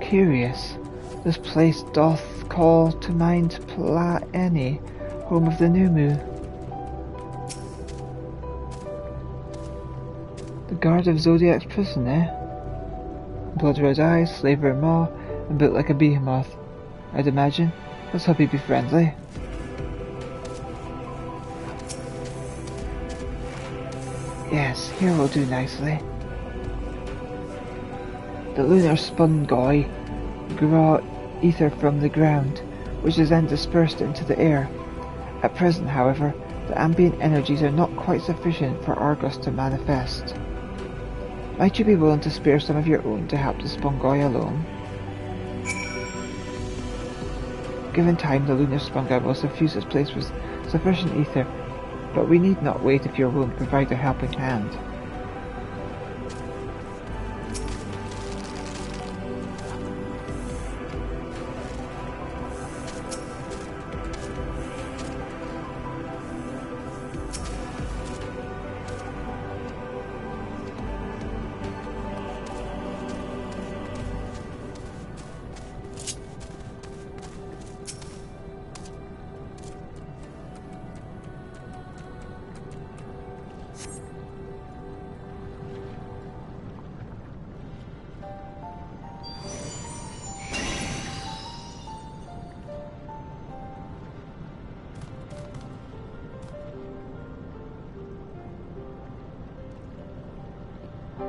Curious, this place doth call to mind Plaene, home of the Numu. The guard of Zodiac's prison, eh? Blood-red eyes, slaver maw, and built like a behemoth. I'd imagine. Let's hope he'd be friendly. Yes, here will do nicely. The lunar spongoi draw ether from the ground, which is then dispersed into the air. At present, however, the ambient energies are not quite sufficient for Argos to manifest. Might you be willing to spare some of your own to help the spongoi alone? Given time, the lunar spongoi will suffuse its place with sufficient ether, but we need not wait if you're willing to provide a helping hand.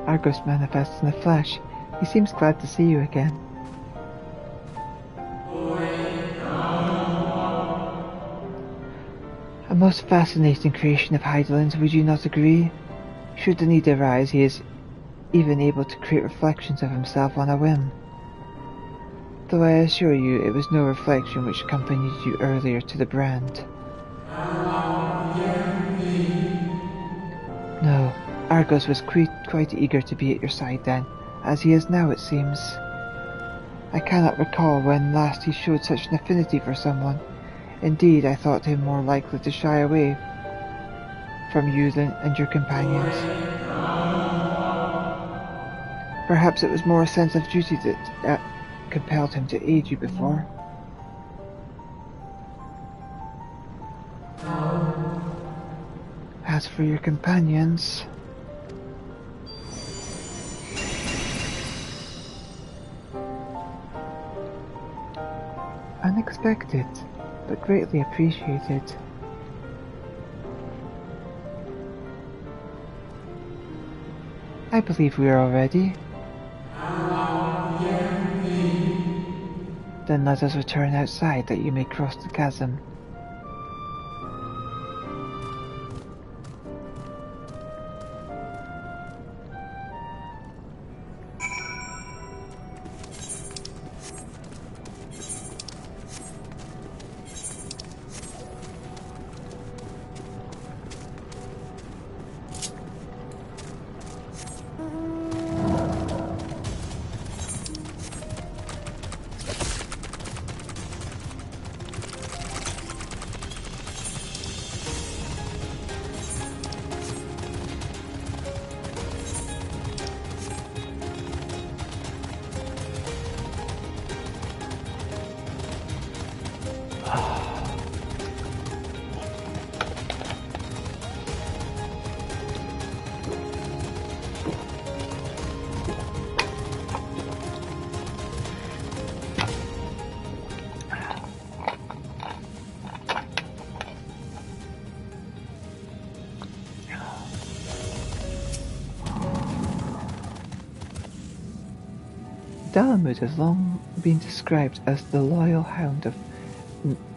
Argos manifests in the flesh. He seems glad to see you again. A most fascinating creation of Hydaelyn's, would you not agree? Should the need arise, he is even able to create reflections of himself on a whim. Though I assure you it was no reflection which accompanied you earlier to the brand. No, Argos was quite eager to be at your side then, as he is now it seems. I cannot recall when last he showed such an affinity for someone. Indeed, I thought him more likely to shy away from you and your companions. Perhaps it was more a sense of duty that compelled him to aid you before. As for your companions... Unexpected, but greatly appreciated. I believe we are all ready. Then let us return outside that you may cross the chasm. Dalamud has long been described as the loyal hound of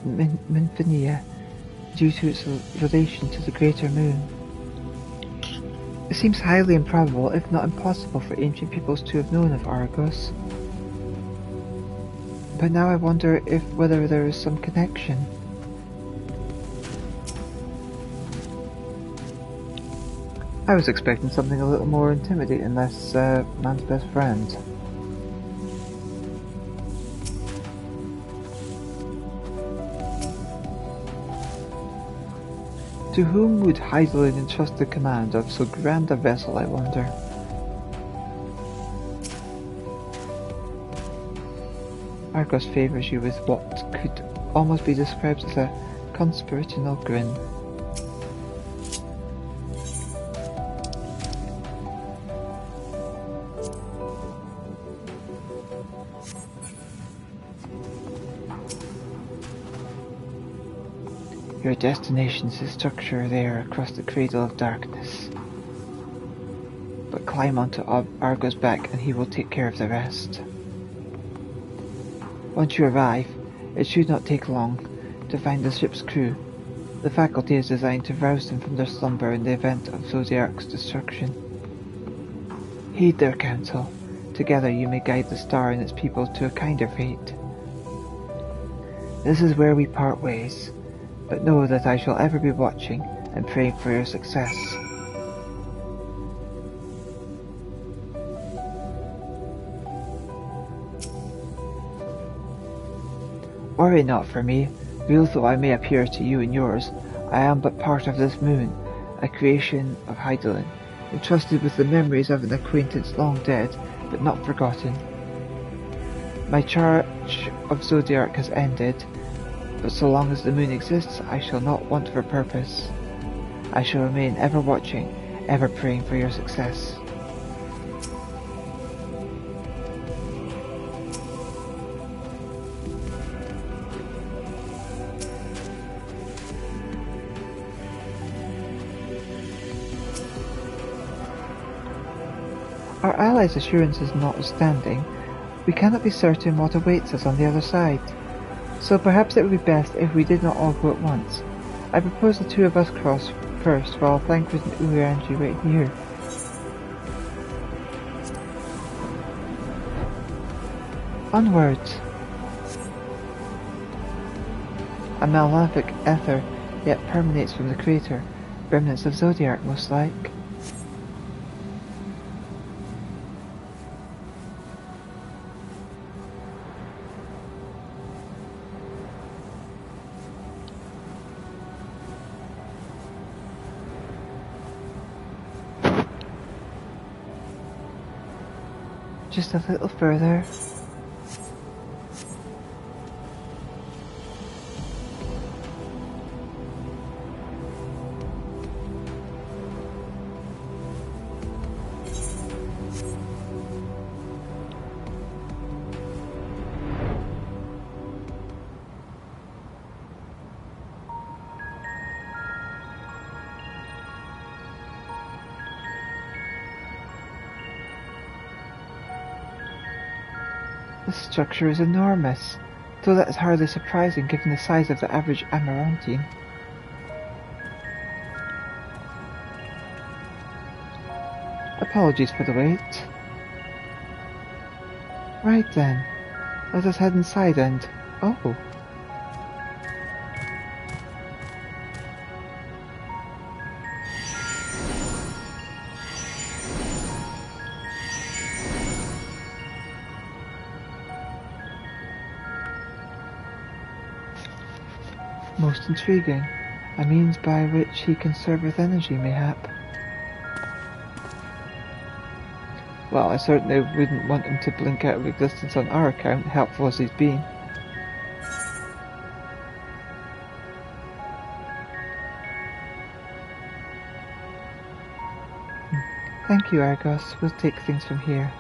Minfinia due to its relation to the greater moon. It seems highly improbable, if not impossible, for ancient peoples to have known of Argos. But now I wonder whether there is some connection. I was expecting something a little more intimidating, less man's best friend. To whom would Hydaelyn entrust the command of so grand a vessel, I wonder? Argos favours you with what could almost be described as a conspiratorial grin. Your destination is a structure there across the cradle of darkness. But climb onto Argo's back and he will take care of the rest. Once you arrive, it should not take long to find the ship's crew. The faculty is designed to rouse them from their slumber in the event of Zodiark's destruction. Heed their counsel. Together you may guide the star and its people to a kinder fate. This is where we part ways. But know that I shall ever be watching and praying for your success. Worry not for me, real though I may appear to you and yours, I am but part of this moon, a creation of Hydaelyn, entrusted with the memories of an acquaintance long dead, but not forgotten. My charge of Zodiark has ended, but so long as the moon exists, I shall not want for purpose. I shall remain ever watching, ever praying for your success. Our allies' assurances notwithstanding, we cannot be certain what awaits us on the other side. So perhaps it would be best if we did not all go at once. I propose the two of us cross first, while Thancred and Urianji wait here, Onwards! A malefic ether yet permeates from the crater. Remnants of Zodiac, most like. Just a little further. The structure is enormous, though that is hardly surprising given the size of the average Amarantine. Apologies for the wait. Right then, let us head inside and... oh! Most intriguing. A means by which he can serve with energy, mayhap. Well, I certainly wouldn't want him to blink out of existence on our account, helpful as he's been. Thank you, Argos. We'll take things from here.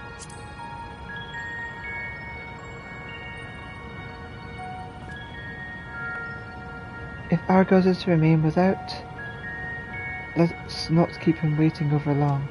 If Argos is to remain without, let's not keep him waiting over long.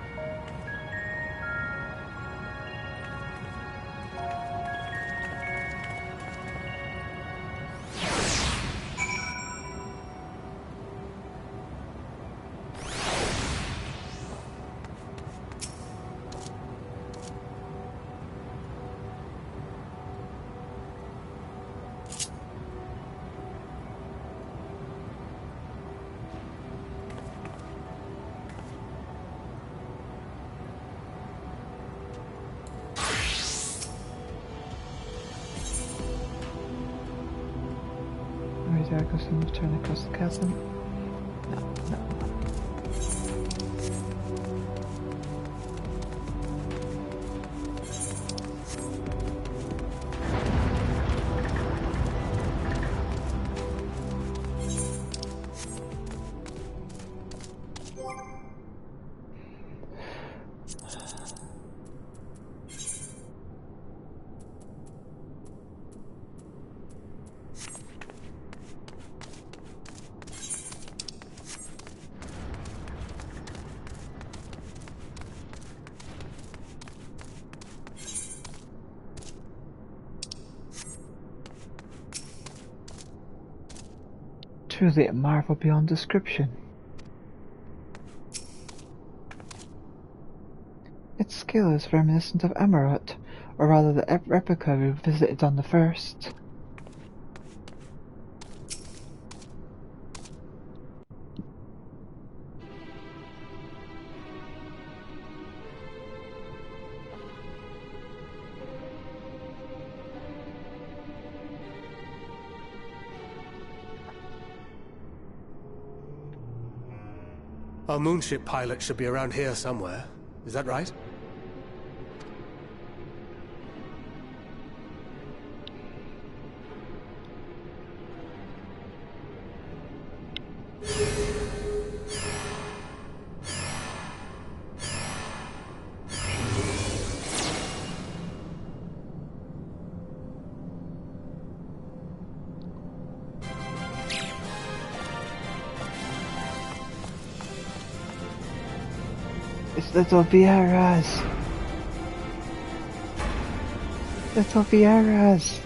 Argos and return across the chasm. No. Truly a marvel beyond description. Its scale is reminiscent of Amarat, or rather the replica we visited on the first.
Our moonship pilot should be around here somewhere. Is that right?
It's little Vieras. Little Vieras.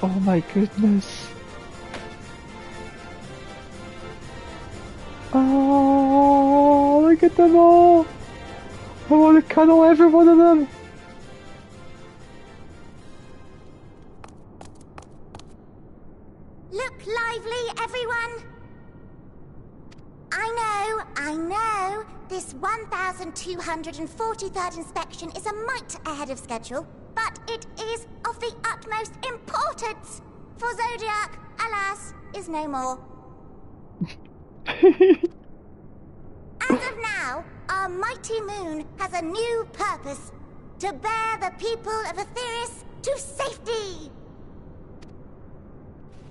Oh my goodness. Oh, look at them all. I want to cuddle every one of them.
Look lively, everyone. I know. This 1243rd inspection is a mite ahead of schedule, but it is of the utmost importance. For Zodiac, alas, is no more. As of now, our mighty moon has a new purpose: to bear the people of Etheris to safety.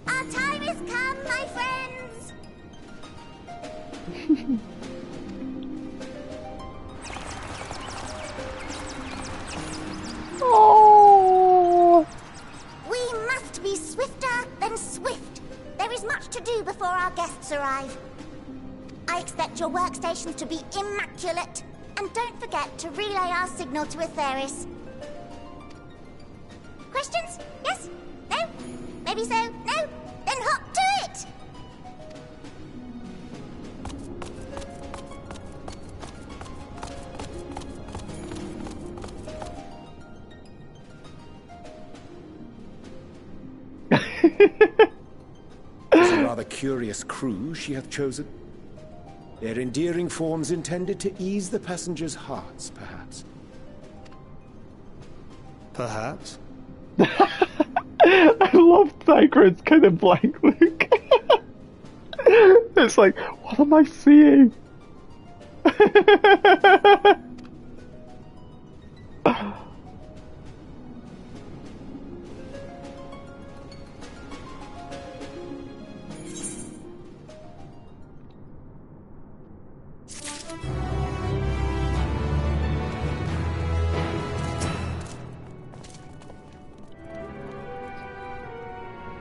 Our time has come, my friends!
Oh!
We must be swifter than swift. There is much to do before our guests arrive. I expect your workstations to be immaculate. And don't forget to relay our signal to Etheris. Questions? Yes? No? Maybe so? No? Then hop to it!
It's a rather curious crew she hath chosen. Their endearing forms intended to ease the passengers' hearts, perhaps.
Perhaps.
I love Tigrid's kind of blank look. It's like, what am I seeing?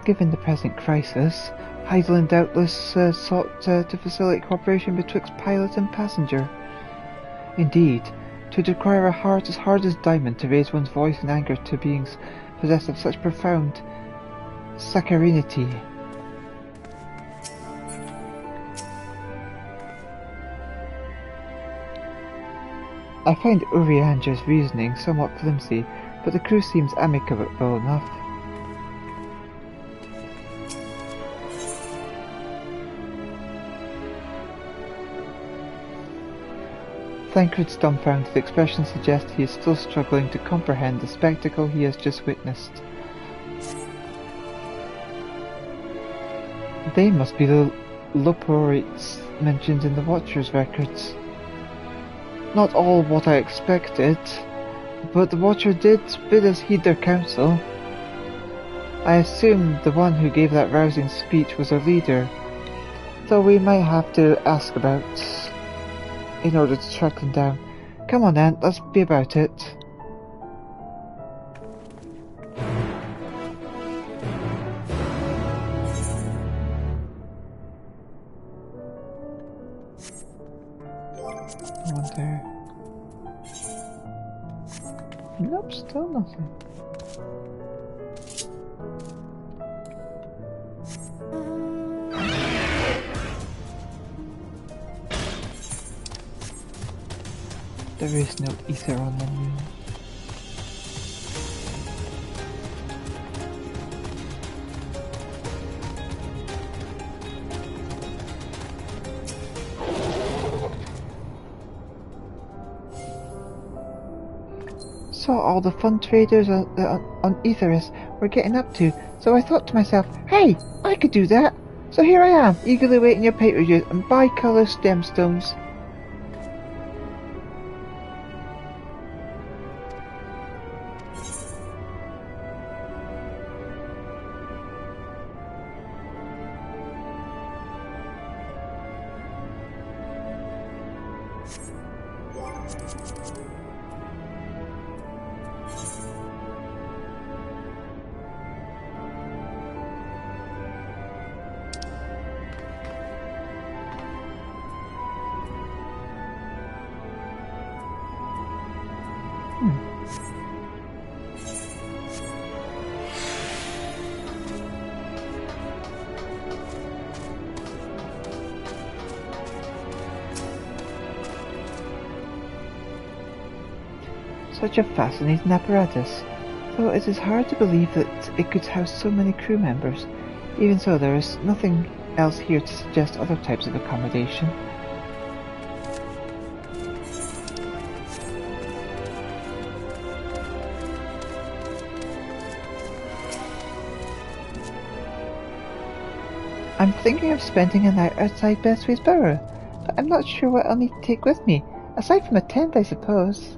Given the present crisis, Heidelin doubtless sought to facilitate cooperation betwixt pilot and passenger. Indeed, to require a heart as hard as diamond to raise one's voice in anger to beings possessed of such profound saccharinity. I find Urianger's reasoning somewhat flimsy, but the crew seems amicable enough. Thancred's dumbfounded expression suggests he is still struggling to comprehend the spectacle he has just witnessed. They must be the Loporites mentioned in the Watcher's records. Not all what I expected, but the Watcher did bid us heed their counsel. I assumed the one who gave that rousing speech was our leader, though we might have to ask about in order to track them down. Come on then, let's be about it. I wonder... Nope, still nothing. There is no ether on the moon. Saw all the fun traders on Etheris were getting up to, so I thought to myself, hey, I could do that! So here I am, eagerly waiting your patronages and bi-colour stemstones. Such a fascinating apparatus, though it is hard to believe that it could house so many crew members. Even so, there is nothing else here to suggest other types of accommodation. I'm thinking of spending a night outside Bestway's Burrow, but I'm not sure what I'll need to take with me, aside from a tent, I suppose.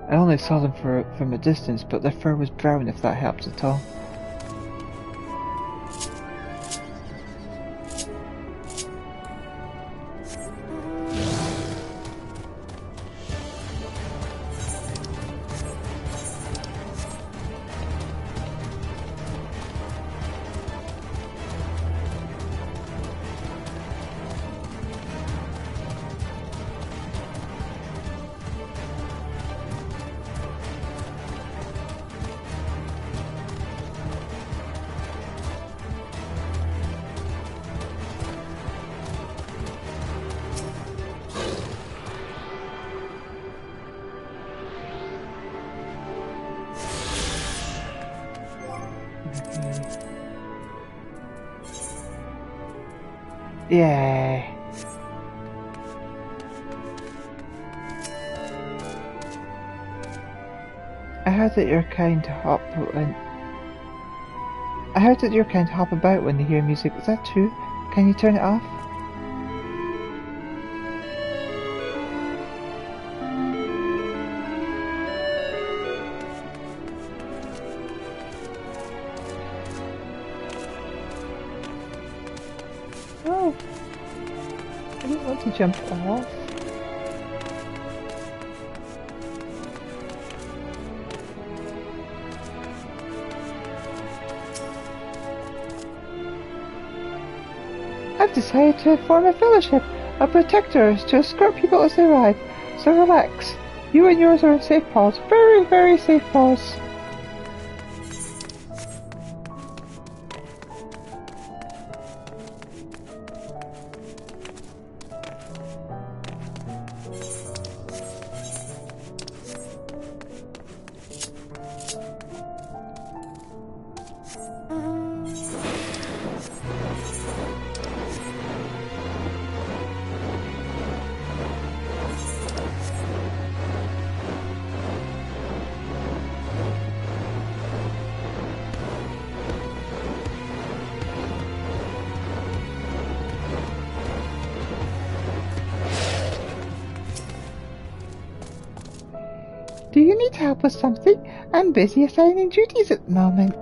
I only saw them from a distance, but their fur was brown, if that helps at all. Yay. I heard that your kind hop about when they hear music. Is that true? Can you turn it off? Oh, I didn't want to jump off. I've decided to form a fellowship of protectors to escort people as they arrive, so relax. You and yours are in safe paws. Very, very safe paws. Do you need help with something? I'm busy assigning duties at the moment.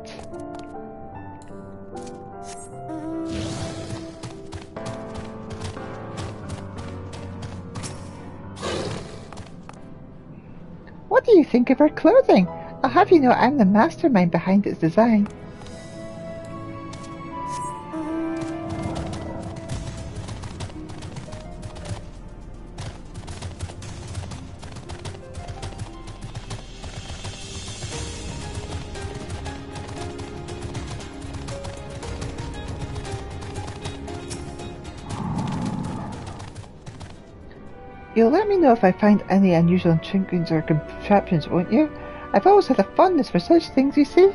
What do you think of our clothing? I'll have you know I'm the mastermind behind its design. You'll let me know if I find any unusual trinkets or contraptions, won't you? I've always had a fondness for such things, you see.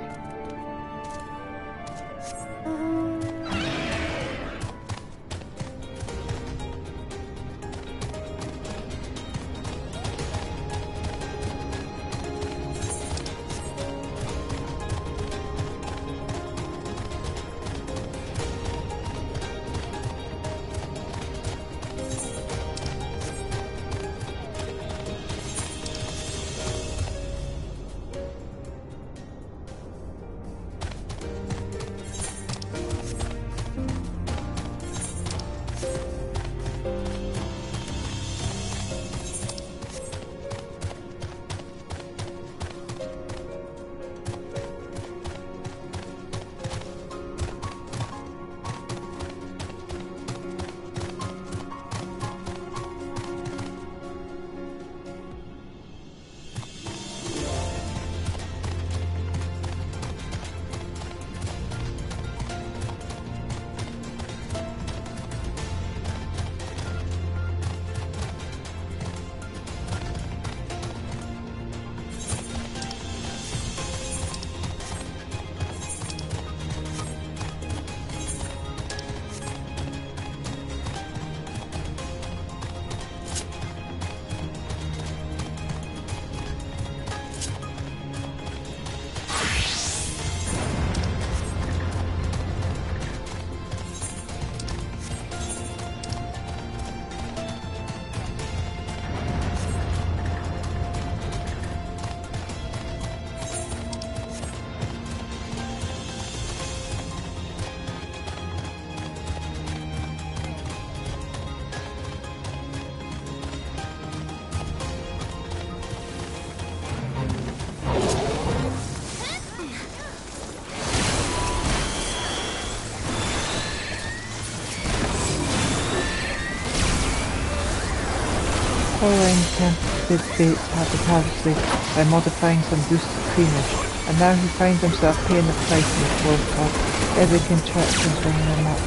following attempted fate sabotagiously by modifying some boosted creamage, and now he finds himself paying the price in the form of every contraction bringing him up.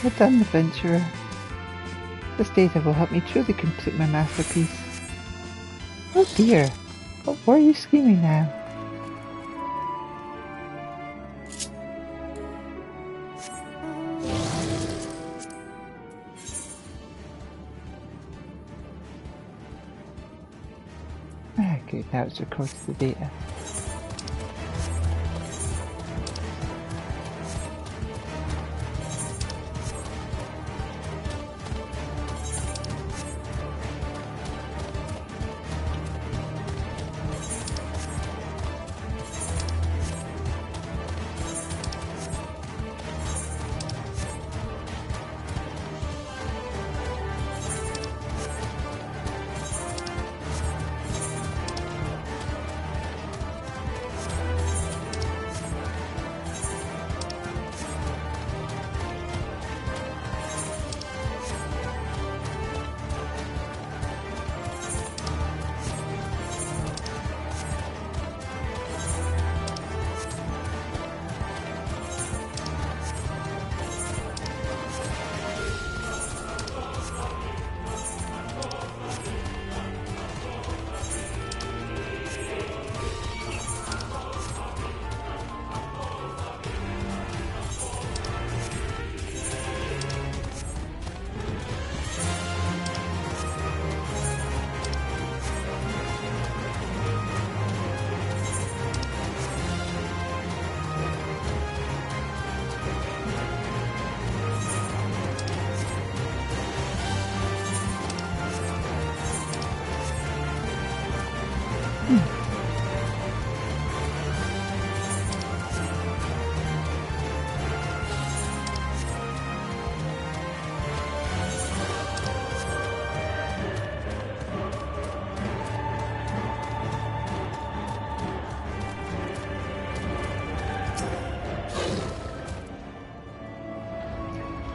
Well done, adventurer. This data will help me truly complete my masterpiece. Oh dear, what were you screaming now? Ah, good, now it's recorded the data.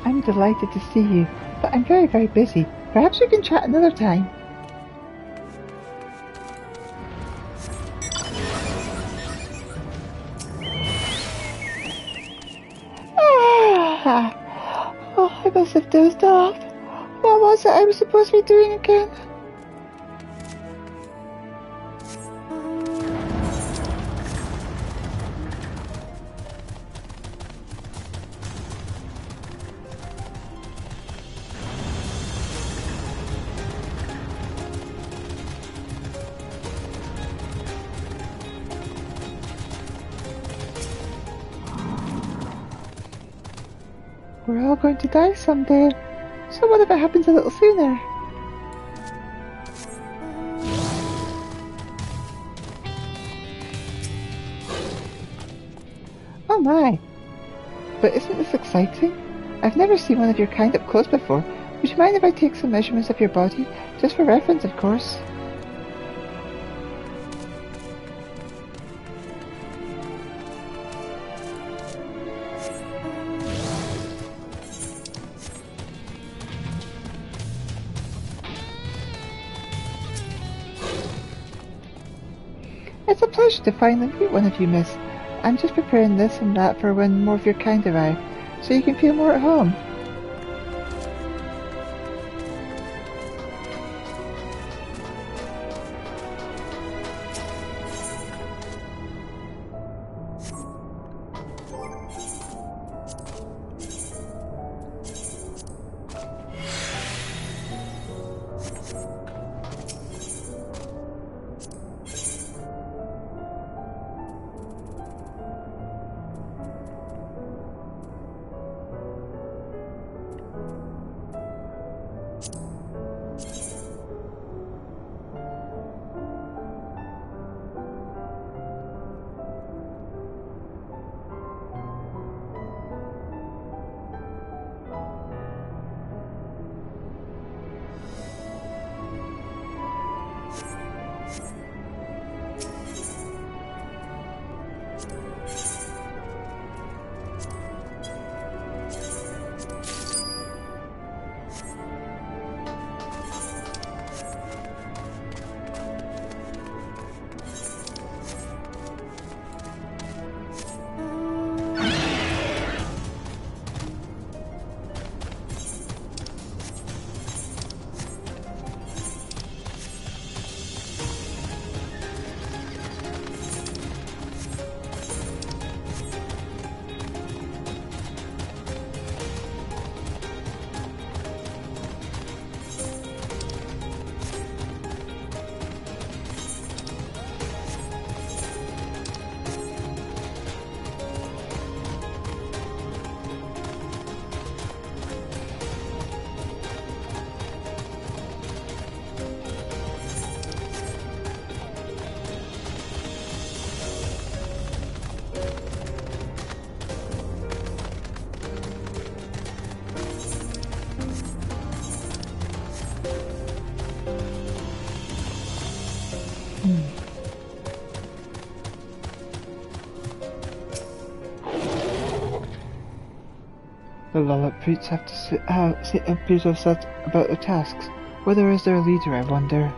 I'm delighted to see you, but I'm very, very busy. Perhaps we can chat another time. Oh, I must have dozed off. What was it I was supposed to be doing again? We're all going to die someday, so what if it happens a little sooner? Oh my! But isn't this exciting? I've never seen one of your kind up close before. Would you mind if I take some measurements of your body? Just for reference, of course. It's a pleasure to finally meet one of you, miss. I'm just preparing this and that for when more of your kind arrive, so you can feel more at home. The Lilliputians have to appears to have set about their tasks. Whether is their leader, I wonder.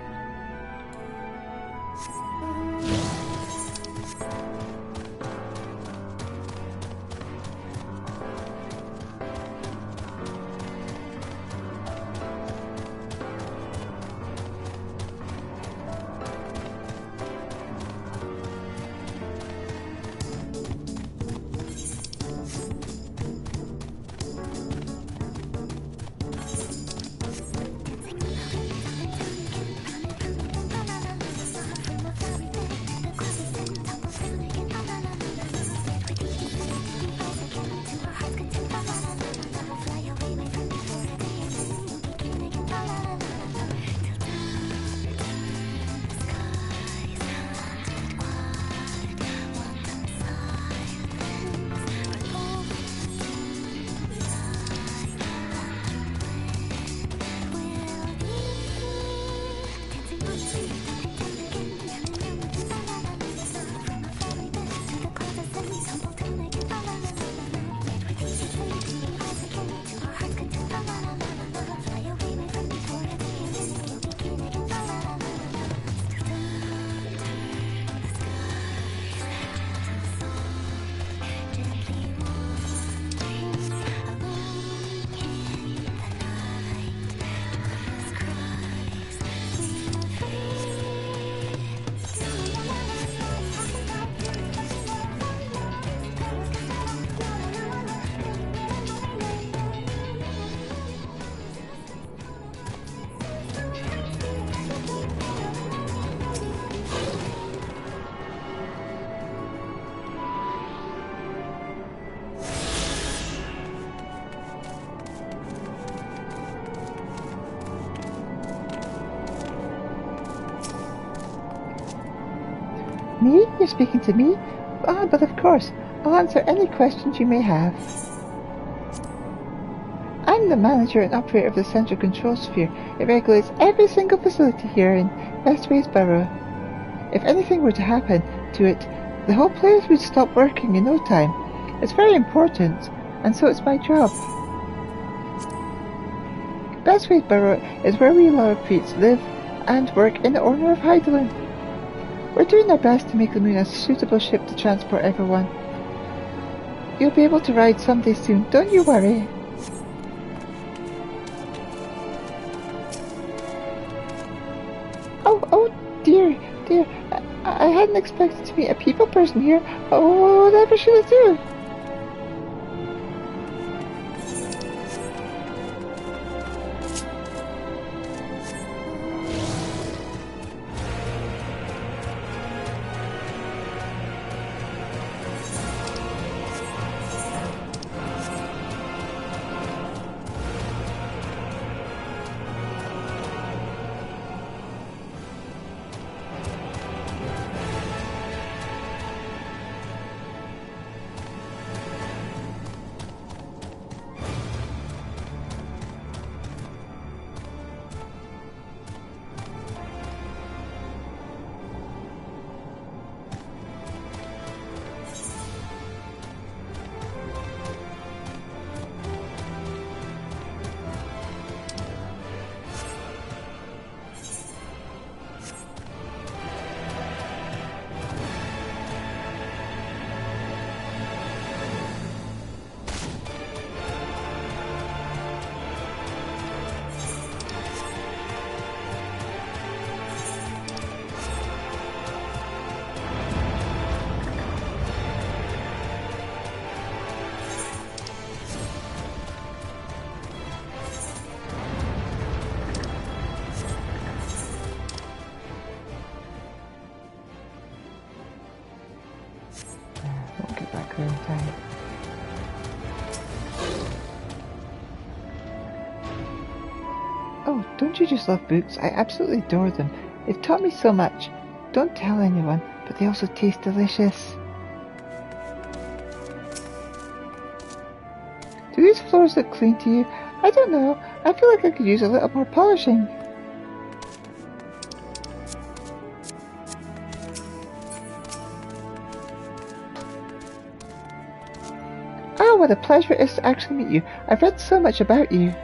Me? You're speaking to me? Ah, but of course, I'll answer any questions you may have. I'm the manager and operator of the Central Control Sphere. It regulates every single facility here in Westways Borough. If anything were to happen to it, the whole place would stop working in no time. It's very important, and so it's my job. Westways Borough is where we Lilliputians live and work in the order of Heidelin. We're doing our best to make the moon a suitable ship to transport everyone. You'll be able to ride someday soon, don't you worry. Oh dear. I hadn't expected to meet a people person here. Oh, whatever should I do? Oh, don't you just love books? I absolutely adore them. They've taught me so much. Don't tell anyone, but they also taste delicious. Do these floors look clean to you? I don't know. I feel like I could use a little more polishing. Oh, what a pleasure it is to actually meet you. I've read so much about you.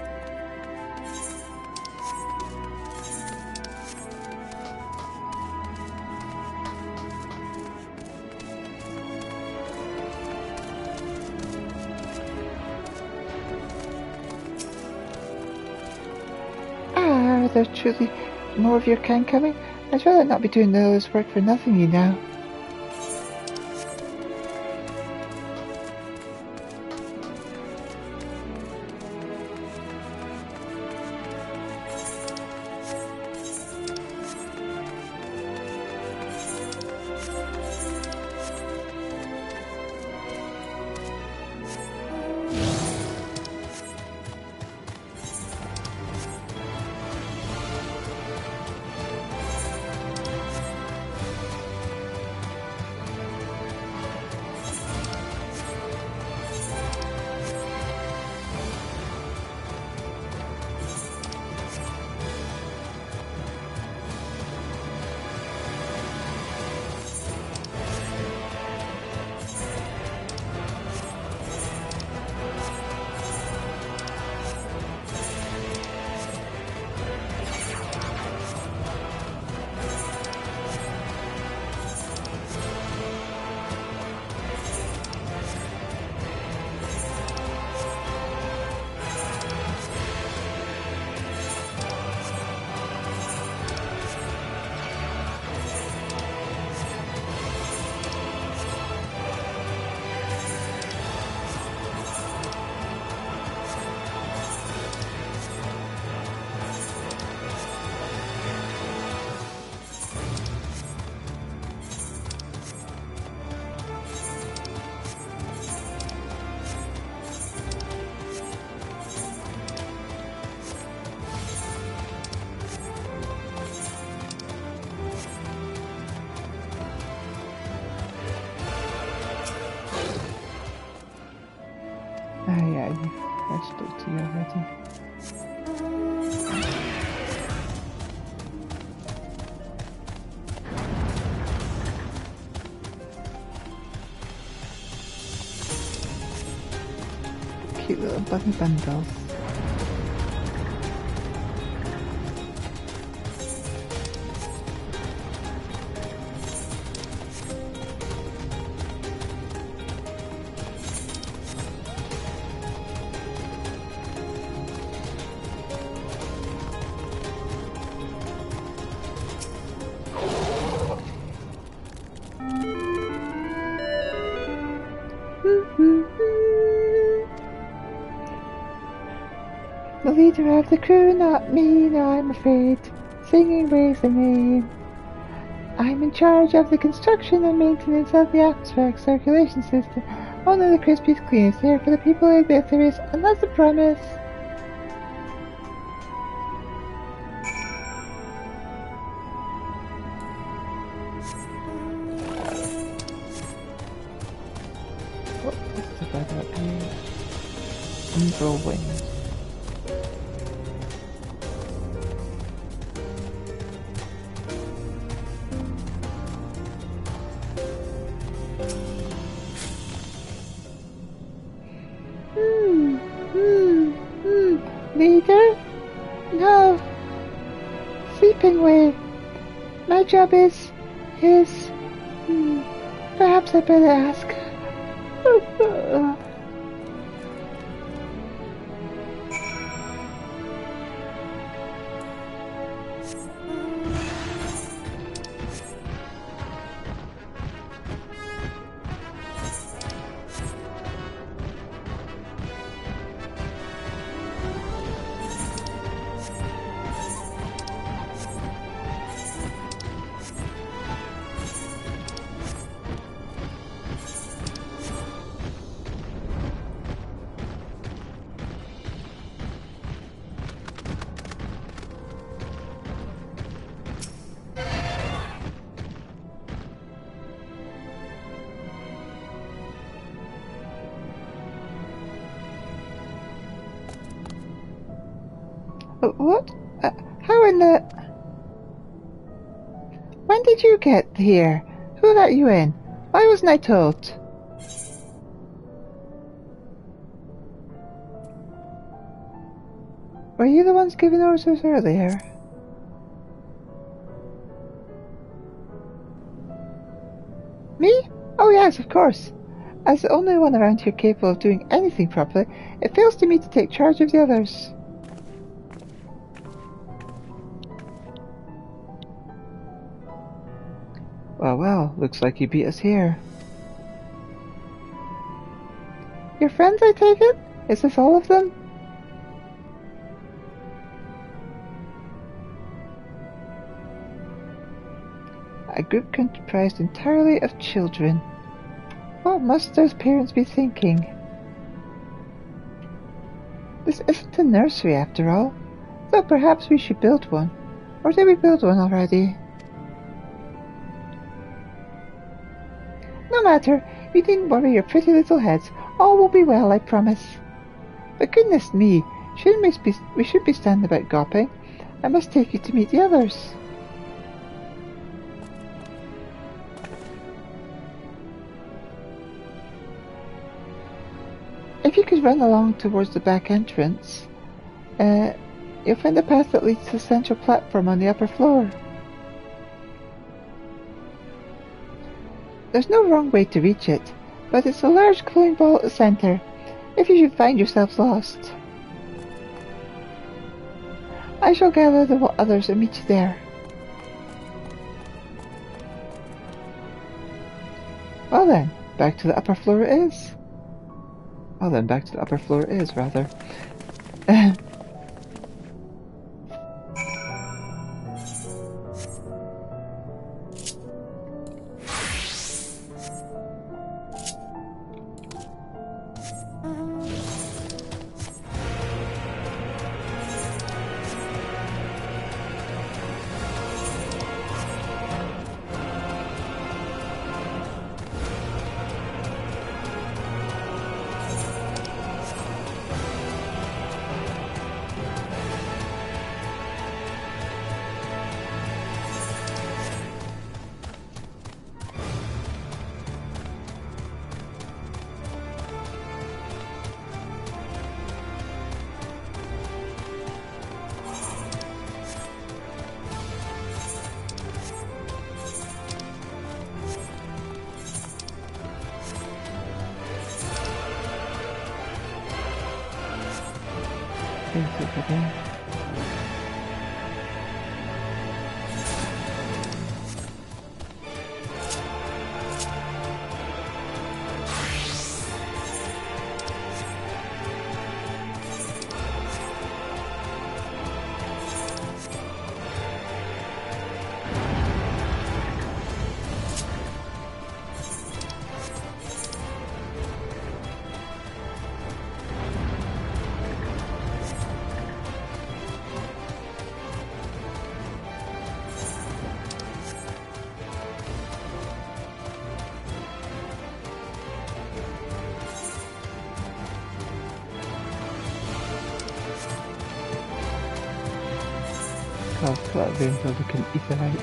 Are there truly more of your kind coming? I'd rather not be doing all this work for nothing, you know. I spoke to you already. Cute little bunny bundles. The leader of the crew, not me, no, I'm afraid. Singing weighs the name. I'm in charge of the construction and maintenance of the atmospheric circulation system. Only the crispiest, cleanest air for the people of the Ethereus, and that's a promise. Oh, this is a bad up here. Evil wings. Leader? No. Sleeping way. My job is... Perhaps I better ask. What? How in the... When did you get here? Who let you in? Why wasn't I told? Were you the ones giving orders earlier? Me? Oh yes, of course. As the only one around here capable of doing anything properly, it falls to me to take charge of the others. Well, looks like you beat us here. Your friends, I take it? Is this all of them? A group comprised entirely of children. What must those parents be thinking? This isn't a nursery after all, so perhaps we should build one. Or did we build one already? No matter, you needn't worry your pretty little heads. All will be well, I promise. But goodness me, we should be standing about gawping. I must take you to meet the others. If you could run along towards the back entrance, you'll find a path that leads to the central platform on the upper floor. There's no wrong way to reach it, but it's a large glowing ball at the centre, if you should find yourselves lost. I shall gather the others and meet you there. Well then, back to the upper floor it is. Well then, back to the upper floor it is, rather. I'll put it in so we can eat it out.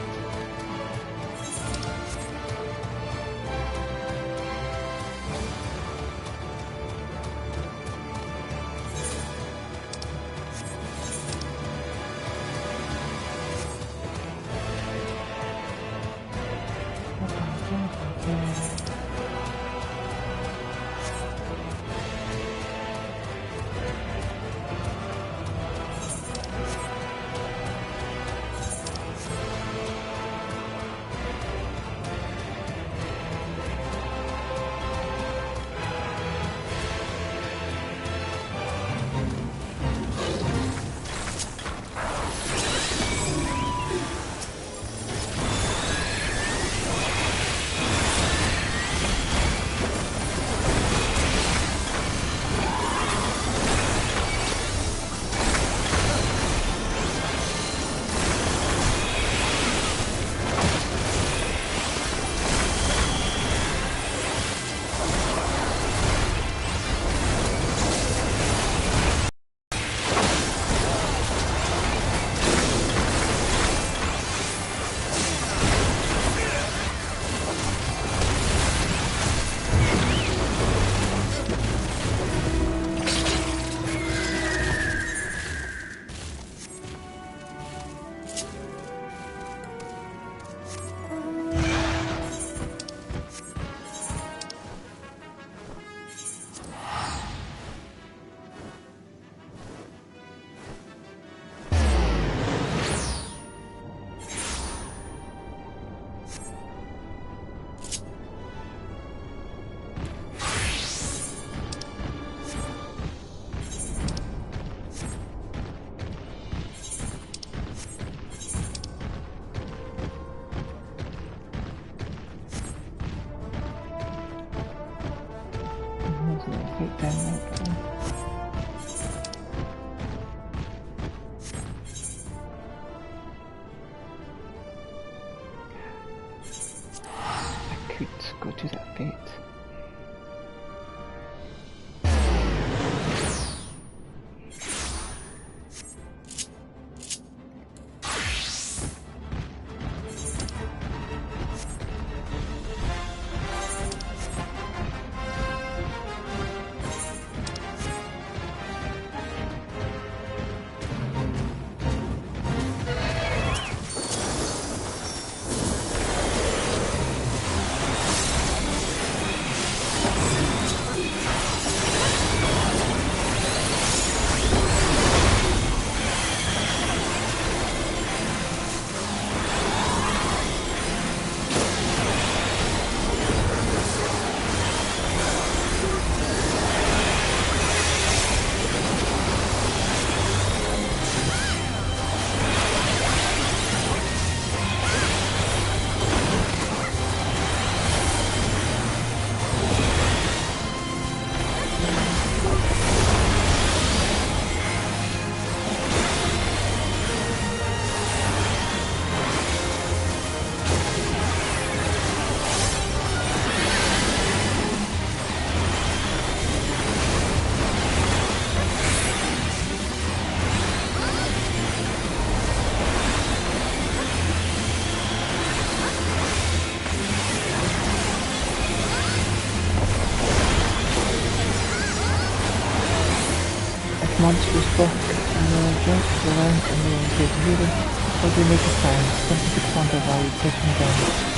Go to that bit. Monsters block and jump around and they engage healing, or they make a sound, simply to counter while taking damage.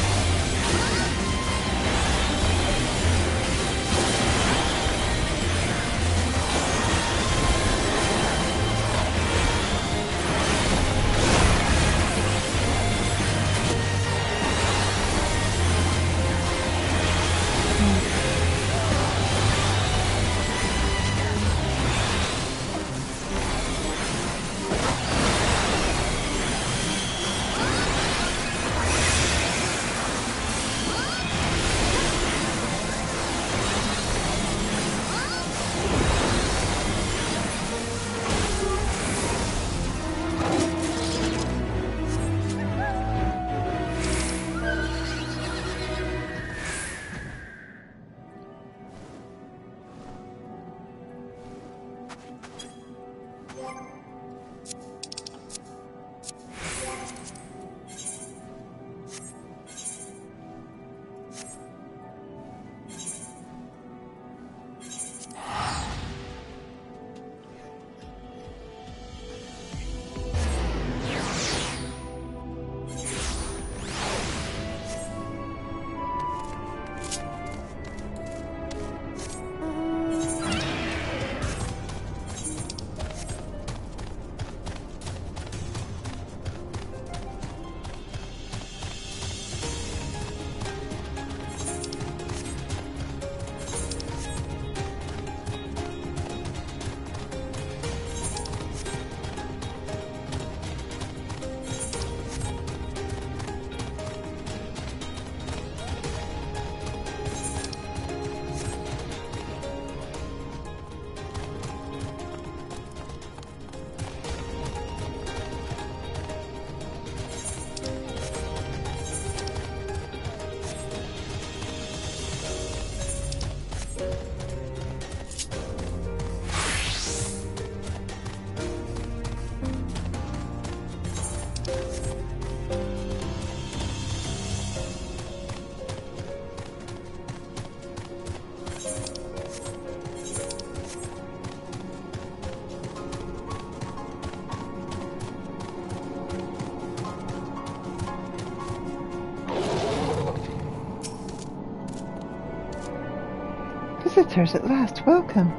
Visitors at last, welcome!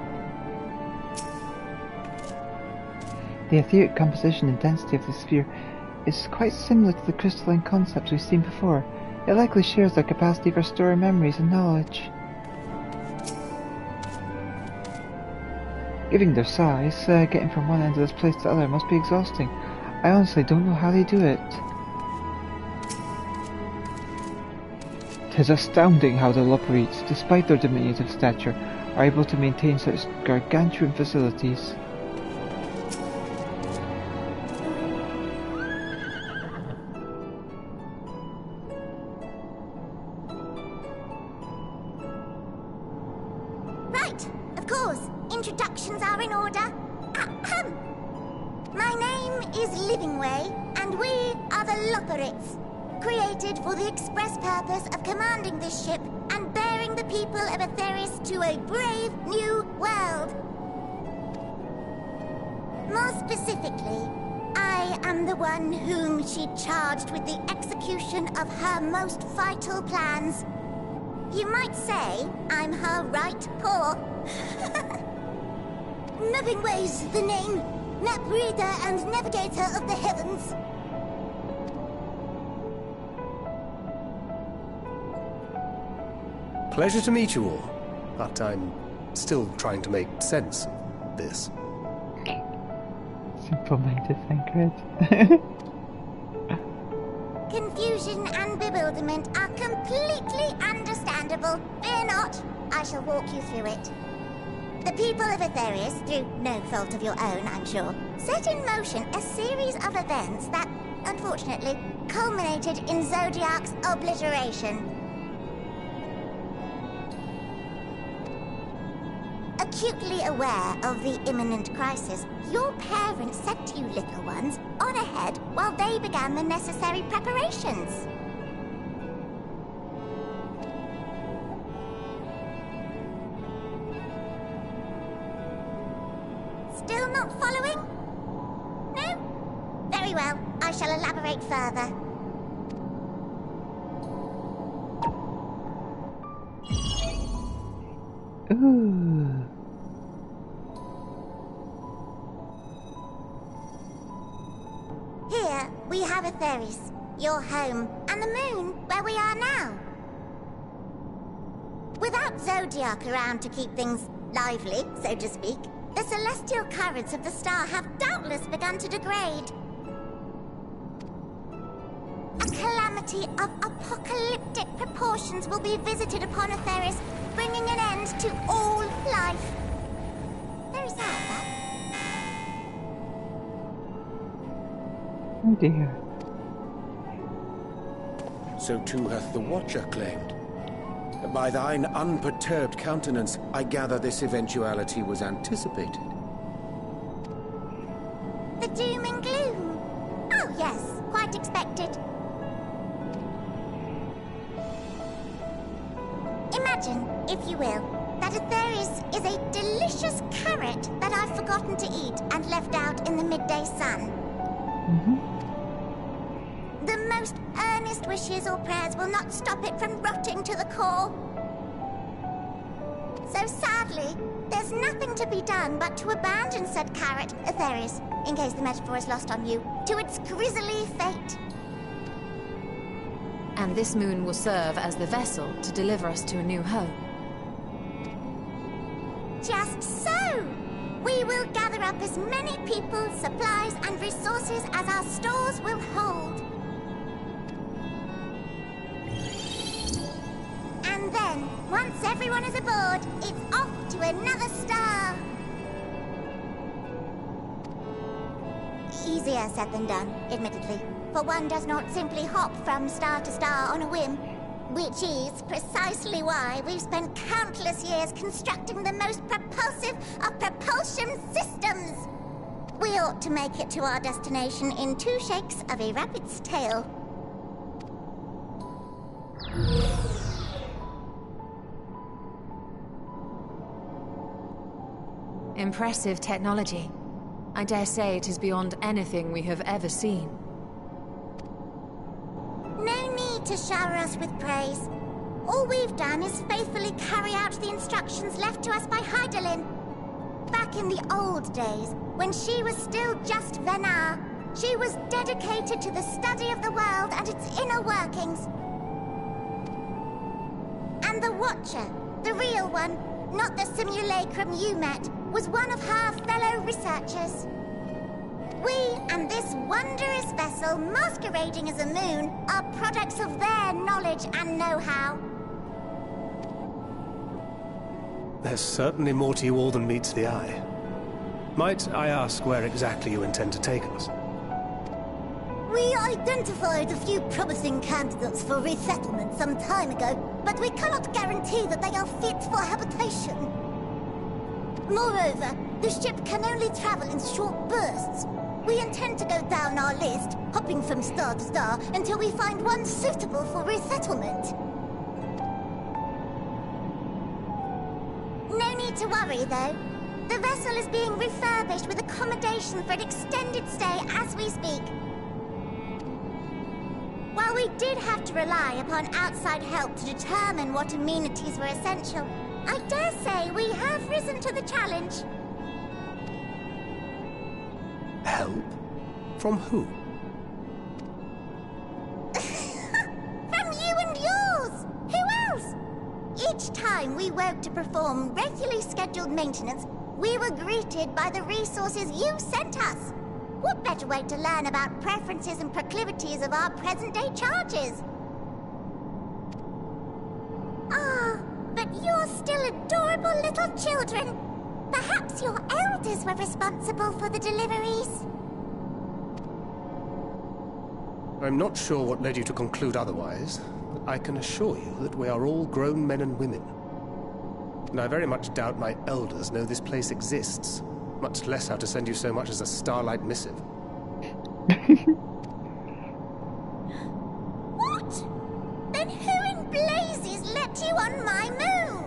The etheric composition and density of the sphere is quite similar to the crystalline concepts we've seen before. It likely shares their capacity for storing memories and knowledge. Given their size, getting from one end of this place to the other must be exhausting. I honestly don't know how they do it. 'Tis astounding how the Loporrites, despite their diminutive stature, are able to maintain such gargantuan facilities.
Right, of course. Introductions are in order. Ahem. My name is Livingway, and we are the Loporrites, created for the express purpose of commanding this ship and bearing the people of Etheris to a brave new world. More specifically, I am the one whom she charged with the execution of her most vital plans. You might say I'm her right paw. Livingway's the name, map reader and navigator of the heavens.
Pleasure to meet you all, but I'm still trying to make sense of this.
Simple-minded thinker.
Confusion and bewilderment are completely understandable. Fear not, I shall walk you through it. The people of Etheris, through no fault of your own, I'm sure, set in motion a series of events that, unfortunately, culminated in Zodiac's obliteration. Acutely aware of the imminent crisis, your parents sent you little ones on ahead while they began the necessary preparations. Still not following? No? Very well, I shall elaborate further.
Ooh.
Here, we have Etheris, your home, and the moon, where we are now. Without Zodiac around to keep things lively, so to speak, the celestial currents of the star have doubtless begun to degrade. A calamity of apocalyptic proportions will be visited upon Etheris, bringing an end to all life. Very sad, that.
Oh dear.
So too hath the Watcher claimed. By thine unperturbed countenance, I gather this eventuality was anticipated.
The doom and gloom. Oh yes, quite expected. Imagine, if you will, that Etheris is a delicious carrot that I've forgotten to eat and left out in the midday sun. The most earnest wishes or prayers will not stop it from rotting to the core. So sadly, there's nothing to be done but to abandon said carrot, Etheris, in case the metaphor is lost on you, to its grisly fate.
And this moon will serve as the vessel to deliver us to a new home.
Just so! We will gather up as many people, supplies, and resources as our stores will hold. And then, once everyone is aboard, it's off to another star. Easier said than done, admittedly, for one does not simply hop from star to star on a whim. Which is precisely why we've spent countless years constructing the most propulsive of propulsion systems. We ought to make it to our destination in 2 shakes of a rabbit's tail.
Impressive technology. I dare say it is beyond anything we have ever seen.
No need to shower us with praise. All we've done is faithfully carry out the instructions left to us by Hydaelyn. Back in the old days, when she was still just Venar, she was dedicated to the study of the world and its inner workings. And the Watcher, the real one, not the simulacrum you met, was one of her fellow researchers. We and this wondrous vessel masquerading as a moon are products of their knowledge and know-how.
There's certainly more to you all than meets the eye. Might I ask where exactly you intend to take us?
We identified a few promising candidates for resettlement some time ago, but we cannot guarantee that they are fit for habitation. Moreover, the ship can only travel in short bursts. We intend to go down our list, hopping from star to star, until we find one suitable for resettlement. No need to worry, though. The vessel is being refurbished with accommodation for an extended stay as we speak. While we did have to rely upon outside help to determine what amenities were essential, I dare say we have risen to the challenge.
Help? From who?
From you and yours! Who else? Each time we woke to perform regularly scheduled maintenance, we were greeted by the resources you sent us. What better way to learn about preferences and proclivities of our present-day charges? Ah, but you're still adorable little children. Perhaps your elders were responsible for the deliveries.
I'm not sure what led you to conclude otherwise, but I can assure you that we are all grown men and women. And I very much doubt my elders know this place exists, much less how to send you so much as a starlight missive.
What? Then who in blazes let you on my moon?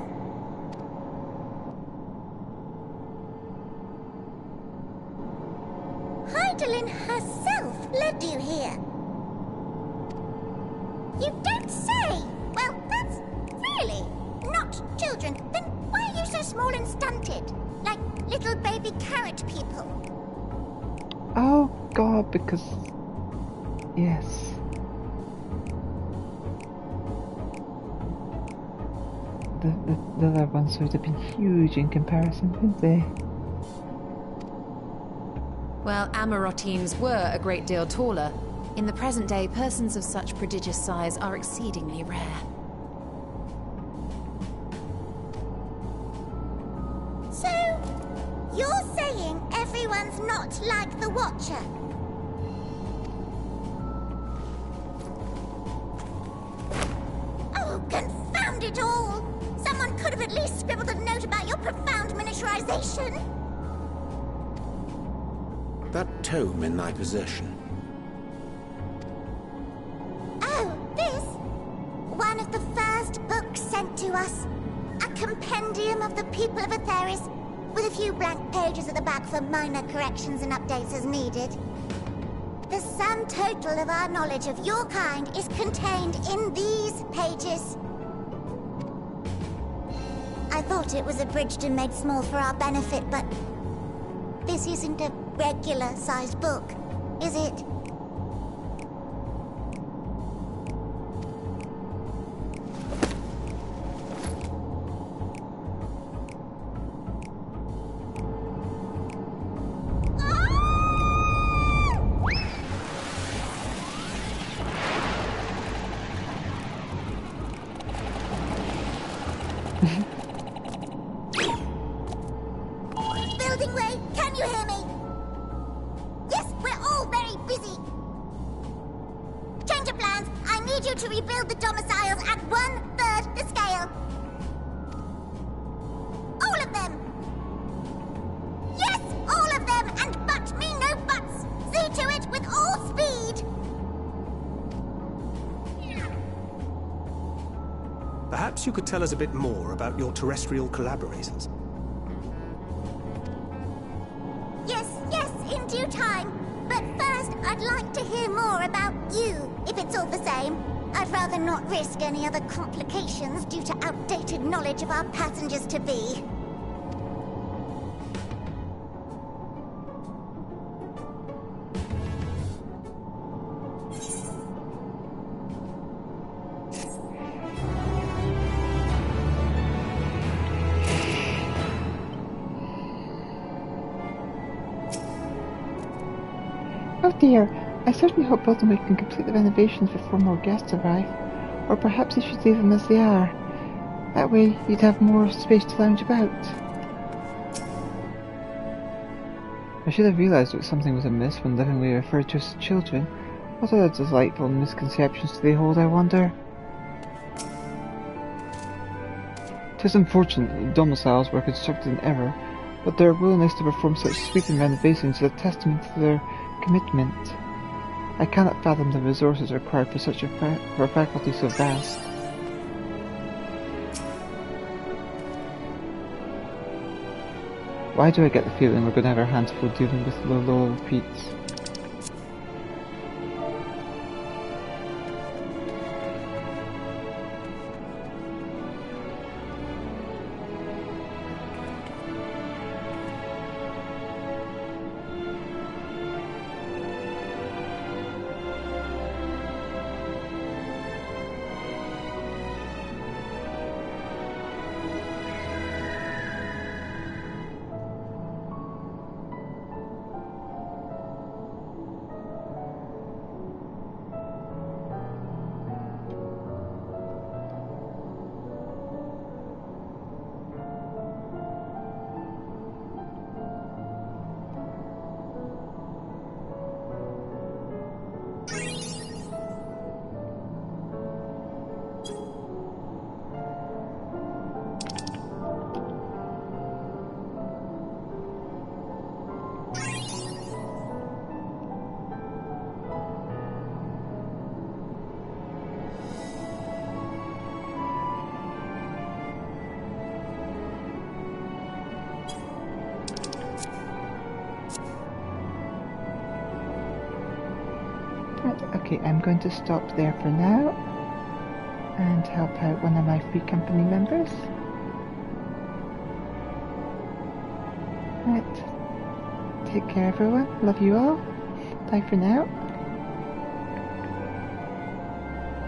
Hydaelyn herself led you here. You don't say! Well, that's really not children. Then why are you so small and stunted? Like little baby carrot people.
Oh god, because... yes. The other ones would have been huge in comparison, wouldn't they?
Well, Amarotines were a great deal taller. In the present day, persons of such prodigious size are exceedingly rare.
So, you're saying everyone's not like the Watcher? Oh, confound it all! Someone could have at least scribbled a note about your profound miniaturization.
That tome in thy possession.
Oh, this? One of the first books sent to us. A compendium of the people of Aetheris, with a few blank pages at the back for minor corrections and updates as needed. The sum total of our knowledge of your kind is contained in these pages. I thought it was abridged and made small for our benefit, but this isn't a regular-sized book, is it? Building way, can you hear me? Yes, we're all very busy. Change of plans. I need you to rebuild the domiciles at 1/3 the scale. All of them. Yes, all of them, and but me no buts. See to it with all speed.
Perhaps you could tell us a bit more about your terrestrial collaborators.
Yes, in due time. But first, I'd like to hear more about you, if it's all the same. I'd rather not risk any other complications due to outdated knowledge of our passengers-to-be.
Oh dear, I certainly hope Baltimore can complete the renovations before more guests arrive. Or perhaps they should leave them as they are. That way you'd have more space to lounge about. I should have realised that something was amiss when lovingly referred to as children. What other delightful misconceptions do they hold, I wonder? 'Tis unfortunate that the domiciles were constructed in error, but their willingness to perform such sweeping renovations is a testament to their commitment. I cannot fathom the resources required for such a faculty so vast. Why do I get the feeling we're going to have our hands full dealing with low repeats? Okay, I'm going to stop there for now and help out one of my free company members. Right, take care everyone, love you all, bye for now.